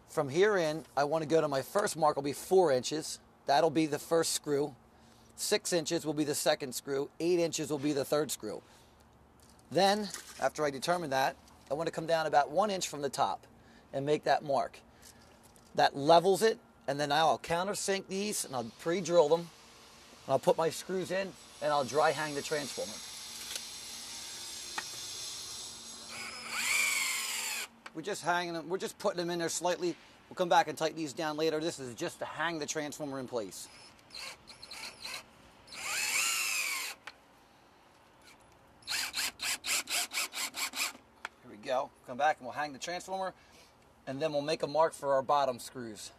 From here in, I want to go to my first mark, will be 4 inches. That'll be the first screw. 6 inches will be the second screw. 8 inches will be the third screw. Then, after I determine that, I want to come down about 1 inch from the top and make that mark. That levels it, and then now I'll countersink these and I'll pre-drill them. And I'll put my screws in and I'll dry hang the transformer. We're just hanging them, we're just putting them in there slightly. We'll come back and tighten these down later. This is just to hang the transformer in place. Here we go. Come back and we'll hang the transformer, and then we'll make a mark for our bottom screws.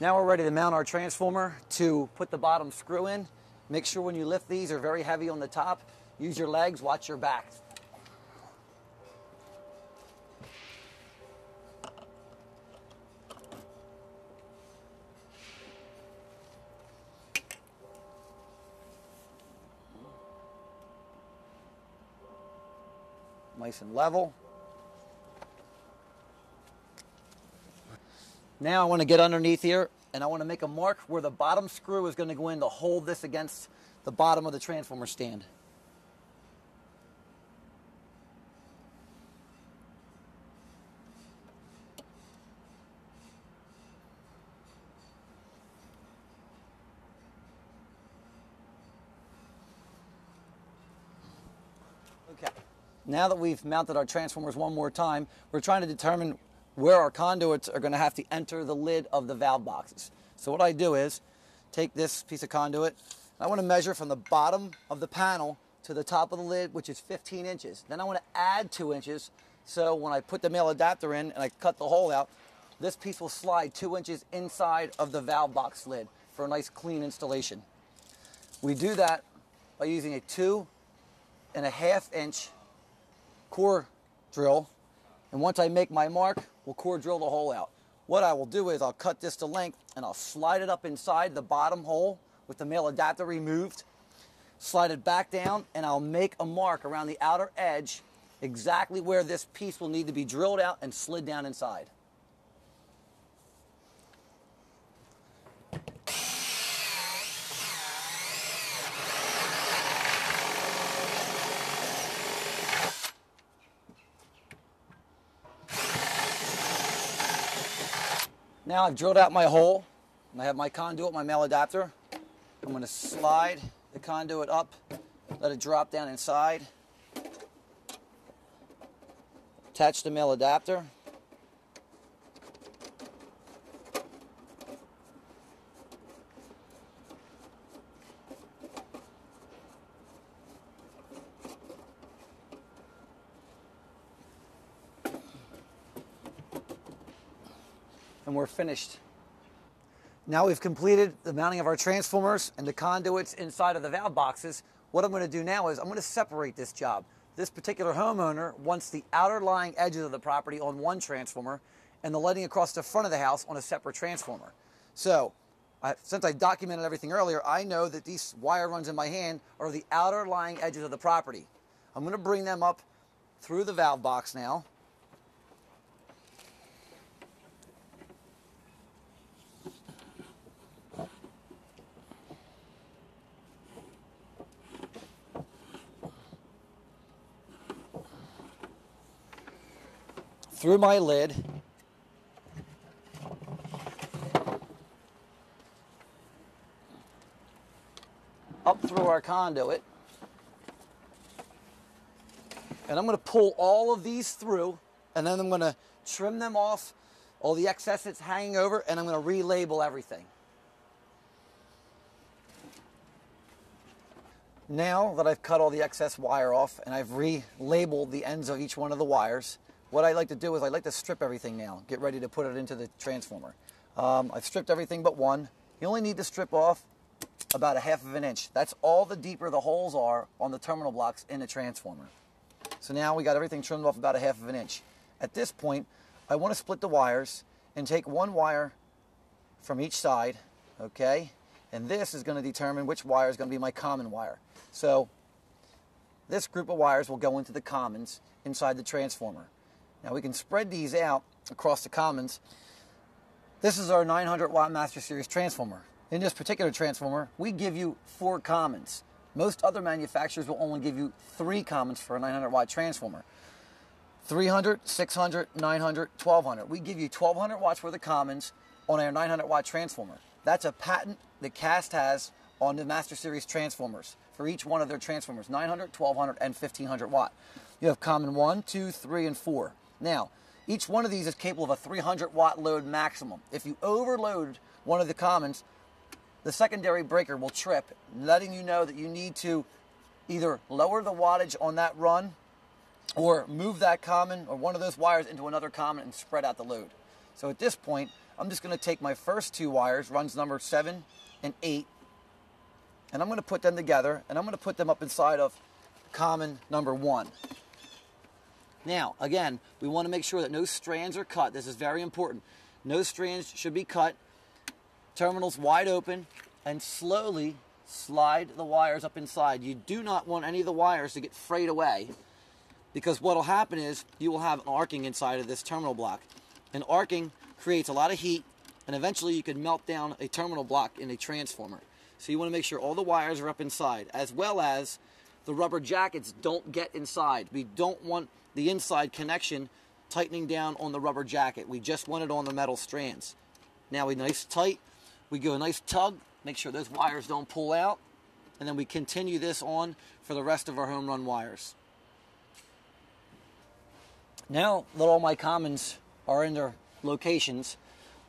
Now we're ready to mount our transformer to put the bottom screw in. Make sure when you lift these, they're very heavy on the top. Use your legs, watch your back. Nice and level. Now I want to get underneath here and I want to make a mark where the bottom screw is going to go in to hold this against the bottom of the transformer stand. Okay. Now that we've mounted our transformers one more time, we're trying to determine where our conduits are going to have to enter the lid of the valve boxes. So what I do is take this piece of conduit, and I want to measure from the bottom of the panel to the top of the lid, which is 15 inches. Then I want to add 2 inches, so when I put the male adapter in and I cut the hole out, this piece will slide 2 inches inside of the valve box lid for a nice clean installation. We do that by using a 2.5 inch core drill, and once I make my mark, we'll core drill the hole out. What I will do is I'll cut this to length and I'll slide it up inside the bottom hole with the male adapter removed, slide it back down, and I'll make a mark around the outer edge exactly where this piece will need to be drilled out and slid down inside. Now I've drilled out my hole, and I have my conduit, my male adapter. I'm going to slide the conduit up, let it drop down inside, attach the male adapter, and we're finished. Now we've completed the mounting of our transformers and the conduits inside of the valve boxes. What I'm going to do now is I'm going to separate this job. This particular homeowner wants the outer lying edges of the property on one transformer and the lighting across the front of the house on a separate transformer. So, since I documented everything earlier, I know that these wire runs in my hand are the outer lying edges of the property. I'm going to bring them up through the valve box now. Through my lid, up through our conduit, and I'm going to pull all of these through, and then I'm going to trim them off, all the excess that's hanging over, and I'm going to relabel everything. Now that I've cut all the excess wire off and I've relabeled the ends of each one of the wires, what I like to do is I like to strip everything now, get ready to put it into the transformer. I've stripped everything but one. You only need to strip off about 1/2 inch. That's all the deeper the holes are on the terminal blocks in the transformer. So now we got everything trimmed off about 1/2 inch. At this point, I want to split the wires and take one wire from each side, okay? And this is going to determine which wire is going to be my common wire. So this group of wires will go into the commons inside the transformer. Now we can spread these out across the commons. This is our 900 watt Master Series transformer. In this particular transformer, we give you 4 commons. Most other manufacturers will only give you 3 commons for a 900 watt transformer. 300, 600, 900, 1200. We give you 1200 watts worth of commons on our 900 watt transformer. That's a patent that Cast has on the Master Series transformers for each one of their transformers, 900, 1200, and 1500 watt. You have common 1, 2, 3, and 4. Now, each one of these is capable of a 300 watt load maximum. If you overload one of the commons, the secondary breaker will trip, letting you know that you need to either lower the wattage on that run or move that common or one of those wires into another common and spread out the load. So at this point, I'm just going to take my first 2 wires, runs number 7 and 8, and I'm going to put them together, and I'm going to put them up inside of common number 1. Now, again, we want to make sure that no strands are cut. This is very important. No strands should be cut. Terminals wide open, and slowly slide the wires up inside. You do not want any of the wires to get frayed away, because what will happen is you will have an arcing inside of this terminal block. And arcing creates a lot of heat, and eventually you could melt down a terminal block in a transformer. So you want to make sure all the wires are up inside, as well as the rubber jackets don't get inside. We don't want the inside connection tightening down on the rubber jacket. We just want it on the metal strands. Now we nice tight, we give a nice tug, make sure those wires don't pull out, and then we continue this on for the rest of our home run wires. Now that all my commons are in their locations,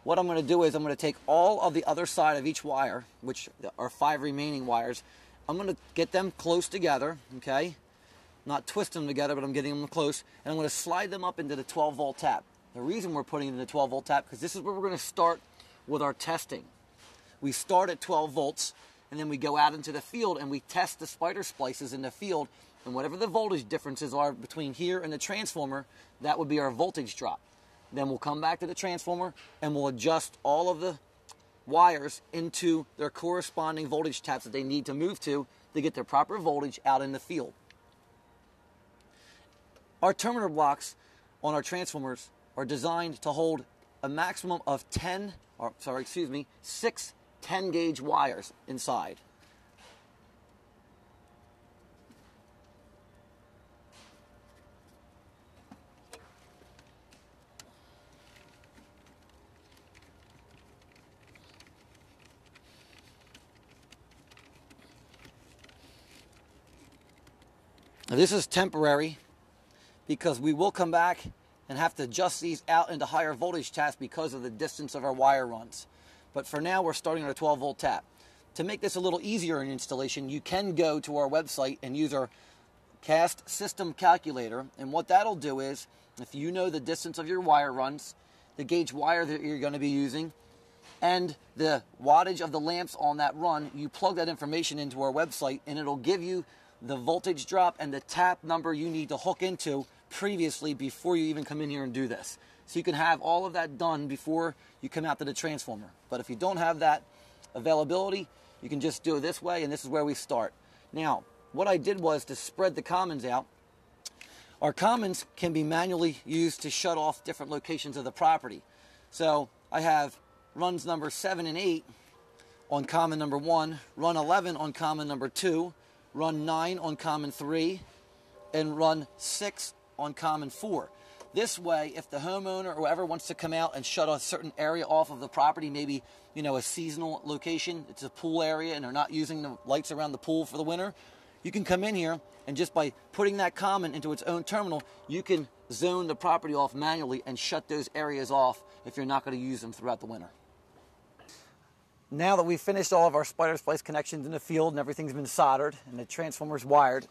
what I'm going to do is I'm going to take all of the other side of each wire, which are 5 remaining wires. I'm going to get them close together, okay? Not twist them together, but I'm getting them close, and I'm going to slide them up into the 12 volt tap. The reason we're putting it in the 12 volt tap, because this is where we're going to start with our testing. We start at 12 volts, and then we go out into the field and we test the spider splices in the field, and whatever the voltage differences are between here and the transformer, that would be our voltage drop. Then we'll come back to the transformer and we'll adjust all of the wires into their corresponding voltage taps that they need to move to to get their proper voltage out in the field. Our terminator blocks on our transformers are designed to hold a maximum of 6 10-gauge wires inside. Now, this is temporary because we will come back and have to adjust these out into higher voltage taps because of the distance of our wire runs. But for now, we're starting on a 12-volt tap. To make this a little easier in installation, you can go to our website and use our cast system calculator. And what that'll do is, if you know the distance of your wire runs, the gauge wire that you're going to be using, and the wattage of the lamps on that run, you plug that information into our website and it'll give you the voltage drop and the tap number you need to hook into previously before you even come in here and do this. So you can have all of that done before you come out to the transformer. But if you don't have that availability, you can just do it this way, and this is where we start. Now, what I did was to spread the commons out. Our commons can be manually used to shut off different locations of the property. So I have runs number 7 and 8 on common number 1, run 11 on common number 2, run 9 on common 3, and run 6 on common 4. This way, if the homeowner or whoever wants to come out and shut a certain area off of the property, maybe, you know, a seasonal location, it's a pool area and they're not using the lights around the pool for the winter, you can come in here and just by putting that common into its own terminal, you can zone the property off manually and shut those areas off if you're not going to use them throughout the winter. Now that we've finished all of our spider splice connections in the field and everything's been soldered and the transformer's wired,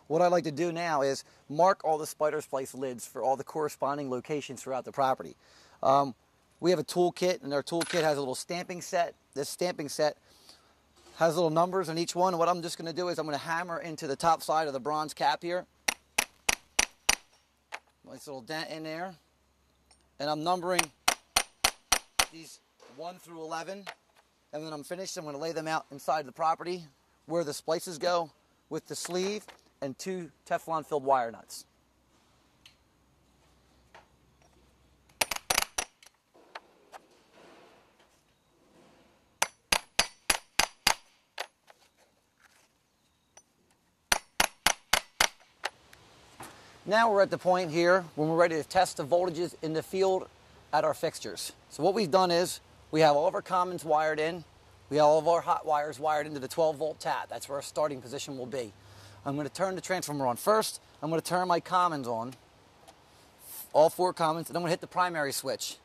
what I like to do now is mark all the spider splice lids for all the corresponding locations throughout the property. We have a toolkit, and our toolkit has a little stamping set. This stamping set has little numbers on each one, and what I'm just going to do is I'm going to hammer into the top side of the bronze cap here. Nice little dent in there. And I'm numbering these 1 through 11. And when I'm finished, I'm going to lay them out inside the property where the splices go with the sleeve and 2 Teflon filled wire nuts. Now we're at the point here when we're ready to test the voltages in the field at our fixtures. So what we've done is we have all of our commons wired in. We have all of our hot wires wired into the 12-volt tap. That's where our starting position will be. I'm going to turn the transformer on first. I'm going to turn my commons on, all 4 commons, and I'm going to hit the primary switch.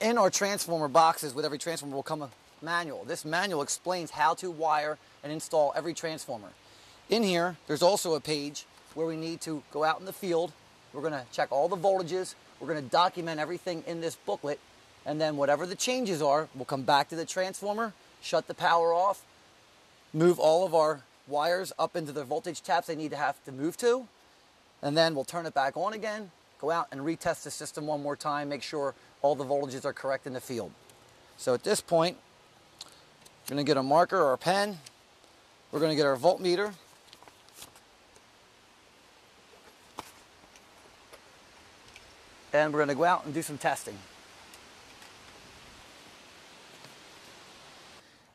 In our transformer boxes, with every transformer will come a manual. This manual explains how to wire and install every transformer. In here, there's also a page where we need to go out in the field. We're going to check all the voltages. We're going to document everything in this booklet. And then whatever the changes are, we'll come back to the transformer, shut the power off, move all of our wires up into the voltage taps they need to have to move to, and then we'll turn it back on again, go out and retest the system one more time, make sure all the voltages are correct in the field. So at this point, we're going to get a marker or a pen. We're going to get our voltmeter. And we're going to go out and do some testing.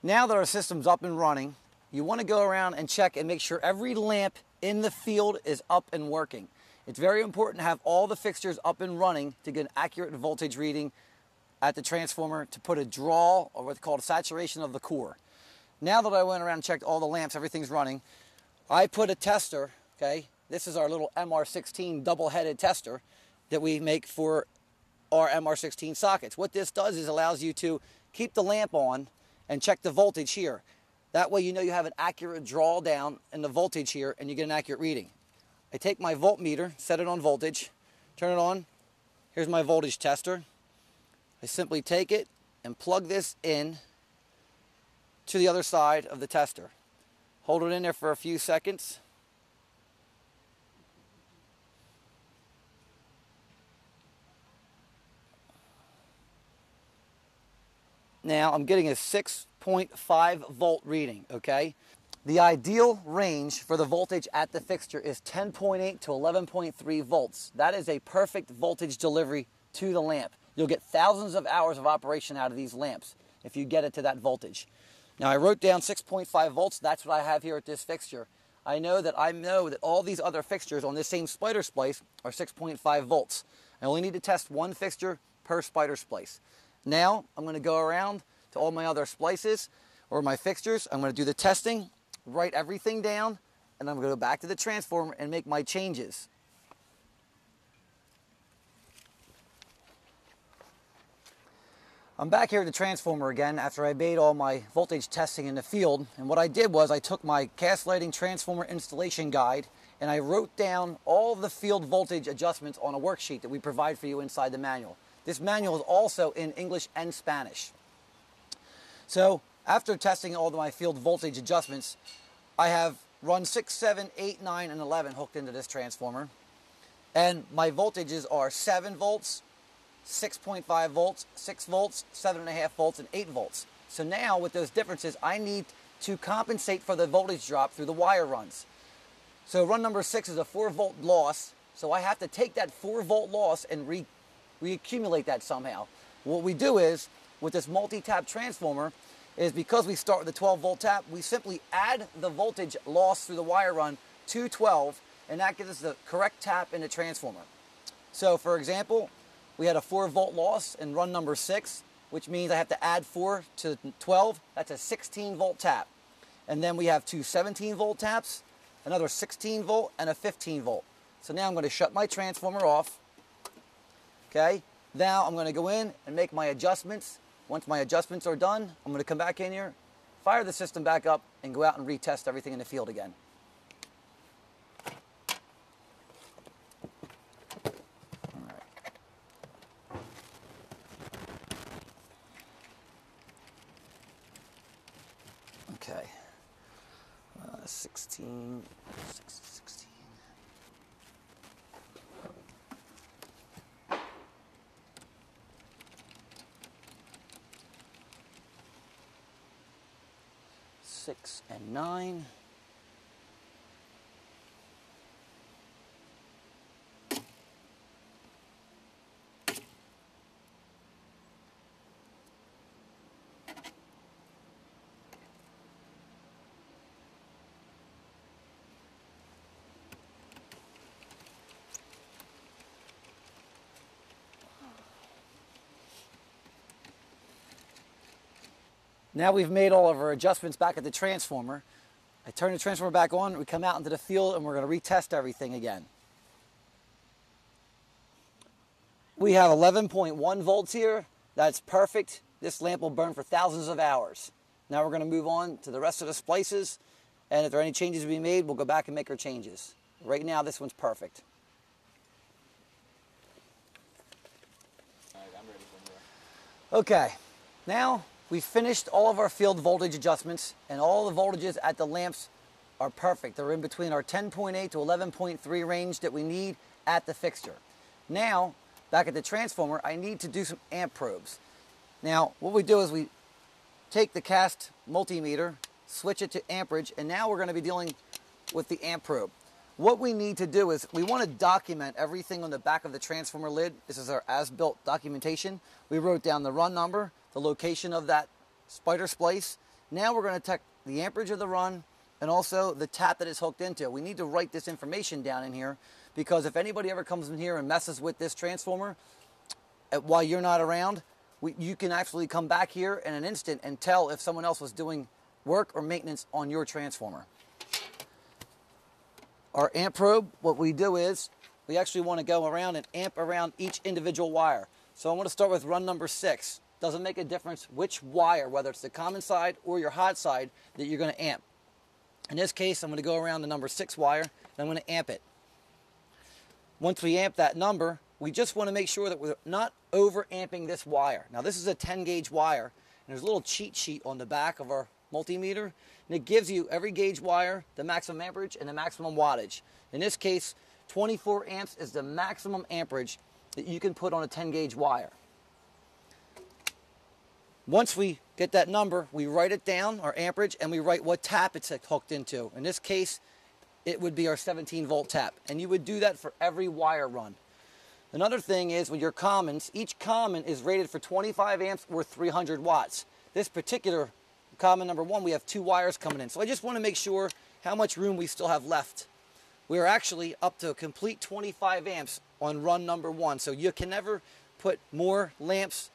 Now that our system's up and running, you want to go around and check and make sure every lamp in the field is up and working. It's very important to have all the fixtures up and running to get an accurate voltage reading at the transformer to put a draw, or what's called a saturation of the core. Now that I went around and checked all the lamps, everything's running, I put a tester, okay? This is our little MR16 double-headed tester that we make for our MR16 sockets. What this does is allows you to keep the lamp on and check the voltage here. That way you know you have an accurate draw down in the voltage here and you get an accurate reading. I take my voltmeter, set it on voltage, turn it on. Here's my voltage tester. I simply take it and plug this in to the other side of the tester. Hold it in there for a few seconds. Now I'm getting a 6.5 volt reading, okay? The ideal range for the voltage at the fixture is 10.8 to 11.3 volts. That is a perfect voltage delivery to the lamp. You'll get thousands of hours of operation out of these lamps if you get it to that voltage. Now I wrote down 6.5 volts. That's what I have here at this fixture. I know that all these other fixtures on this same spider splice are 6.5 volts. I only need to test one fixture per spider splice. Now I'm going to go around to all my other splices or my fixtures. I'm going to do the testing, write everything down, and I'm going to go back to the transformer and make my changes. I'm back here at the transformer again after I made all my voltage testing in the field, and what I did was I took my cast lighting transformer installation guide and I wrote down all the field voltage adjustments on a worksheet that we provide for you inside the manual. This manual is also in English and Spanish. So after testing all of my field voltage adjustments, I have run 6, 7, 8, 9, and 11 hooked into this transformer, and my voltages are 7 volts, 6.5 volts, 6 volts, 7.5 volts, and 8 volts. So now with those differences, I need to compensate for the voltage drop through the wire runs. So run number 6 is a 4 volt loss, so I have to take that 4 volt loss and reaccumulate that somehow. What we do is, with this multi-tap transformer, is because we start with the 12 volt tap, we simply add the voltage loss through the wire run to 12, and that gives us the correct tap in the transformer. So for example, we had a 4 volt loss in run number 6, which means I have to add 4 to 12. That's a 16 volt tap. And then we have 2 17 volt taps, another 16 volt, and a 15 volt. So now I'm going to shut my transformer off. Okay, now I'm going to go in and make my adjustments. Once my adjustments are done, I'm going to come back in here, fire the system back up, and go out and retest everything in the field again. Okay, 16. 6 and 9. Now we've made all of our adjustments back at the transformer. I turn the transformer back on, we come out into the field, and we're going to retest everything again. We have 11.1 volts here. That's perfect. This lamp will burn for thousands of hours. Now we're going to move on to the rest of the splices, and if there are any changes to be made, we'll go back and make our changes. Right now, this one's perfect. Okay, now we've finished all of our field voltage adjustments, and all the voltages at the lamps are perfect. They're in between our 10.8 to 11.3 range that we need at the fixture. Now, back at the transformer, I need to do some amp probes. Now, what we do is we take the cast multimeter, switch it to amperage, and now we're going to be dealing with the amp probe. What we need to do is we want to document everything on the back of the transformer lid. This is our as-built documentation. We wrote down the run number, the location of that spider splice. Now we're going to check the amperage of the run and also the tap that it's hooked into. We need to write this information down in here because if anybody ever comes in here and messes with this transformer while you're not around, you can actually come back here in an instant and tell if someone else was doing work or maintenance on your transformer. Our amp probe, what we do is we actually want to go around and amp around each individual wire. So I'm going to start with run number 6. Doesn't make a difference which wire, whether it's the common side or your hot side, that you're going to amp. In this case, I'm going to go around the number 6 wire, and I'm going to amp it. Once we amp that number, we just want to make sure that we're not over amping this wire. Now this is a 10 gauge wire, and there's a little cheat sheet on the back of our multimeter, and it gives you every gauge wire, the maximum amperage, and the maximum wattage. In this case, 24 amps is the maximum amperage that you can put on a 10 gauge wire. Once we get that number, we write it down, our amperage, and we write what tap it's hooked into. In this case, it would be our 17-volt tap. And you would do that for every wire run. Another thing is with your commons, each common is rated for 25 amps or 300 watts. This particular common number 1, we have 2 wires coming in. So I just want to make sure how much room we still have left. We are actually up to a complete 25 amps on run number 1. So you can never put more lamps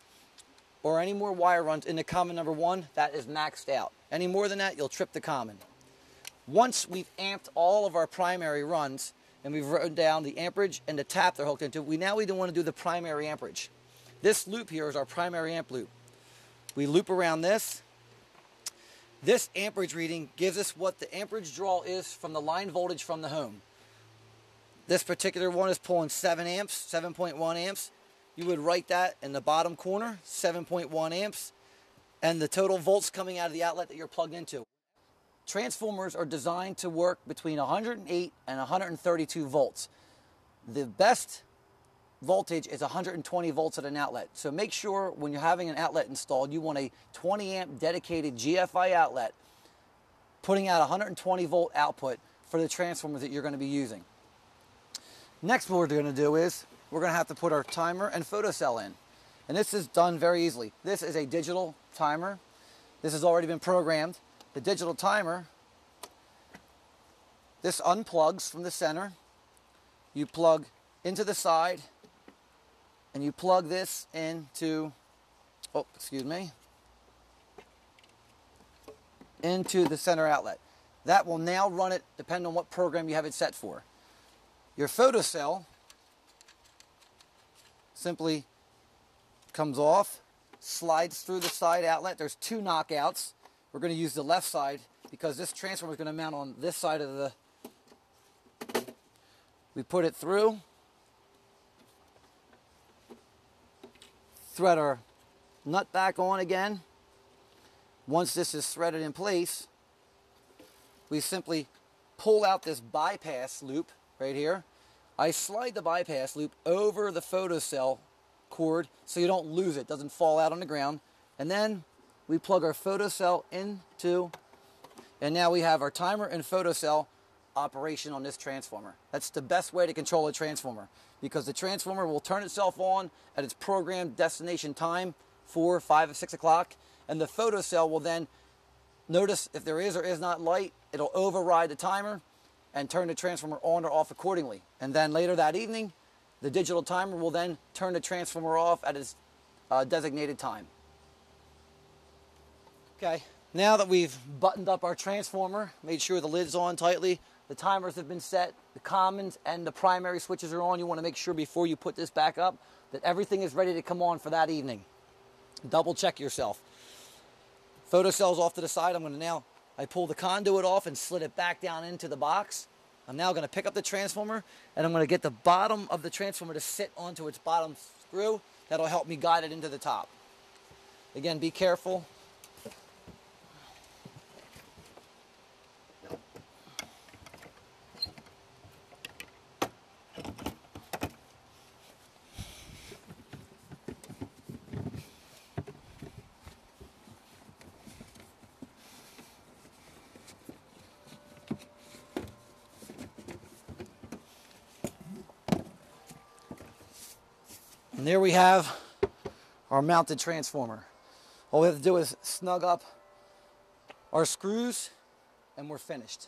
or any more wire runs into common number 1. That is maxed out. Any more than that, you'll trip the common. Once we've amped all of our primary runs and we've written down the amperage and the tap they're hooked into, we don't want to do the primary amperage. This loop here is our primary amp loop. We loop around this. This amperage reading gives us what the amperage draw is from the line voltage from the home. This particular one is pulling 7 amps, 7.1 amps. You would write that in the bottom corner, 7.1 amps, and the total volts coming out of the outlet that you're plugged into. Transformers are designed to work between 108 and 132 volts. The best voltage is 120 volts at an outlet. So make sure when you're having an outlet installed, you want a 20 amp dedicated GFI outlet putting out 120 volt output for the transformers that you're going to be using. Next, what we're going to do is we're going to have to put our timer and photocell in. And this is done very easily. This is a digital timer. This has already been programmed. The digital timer, this unplugs from the center. You plug into the side and you plug this into, into the center outlet. That will now run it depending on what program you have it set for. Your photocell simply comes off, slides through the side outlet. There's 2 knockouts. We're going to use the left side because this transformer is going to mount on this side of the... We put it through, thread our nut back on again. Once this is threaded in place, we simply pull out this bypass loop right here. I slide the bypass loop over the photocell cord so you don't lose it, doesn't fall out on the ground. And then we plug our photocell into, and now we have our timer and photocell operation on this transformer. That's the best way to control a transformer because the transformer will turn itself on at its programmed destination time, 4, 5, or 6 o'clock, and the photocell will then notice if there is or is not light. It'll override the timer and turn the transformer on or off accordingly. And then later that evening, the digital timer will then turn the transformer off at its designated time. Okay, now that we've buttoned up our transformer, made sure the lid's on tightly, the timers have been set, the commons and the primary switches are on, you want to make sure before you put this back up that everything is ready to come on for that evening. Double check yourself. Photocell's off to the side. I pull the conduit off and slid it back down into the box. I'm now going to pick up the transformer and I'm going to get the bottom of the transformer to sit onto its bottom screw. That'll help me guide it into the top. Again, be careful. And there we have our mounted transformer. All we have to do is snug up our screws and we're finished.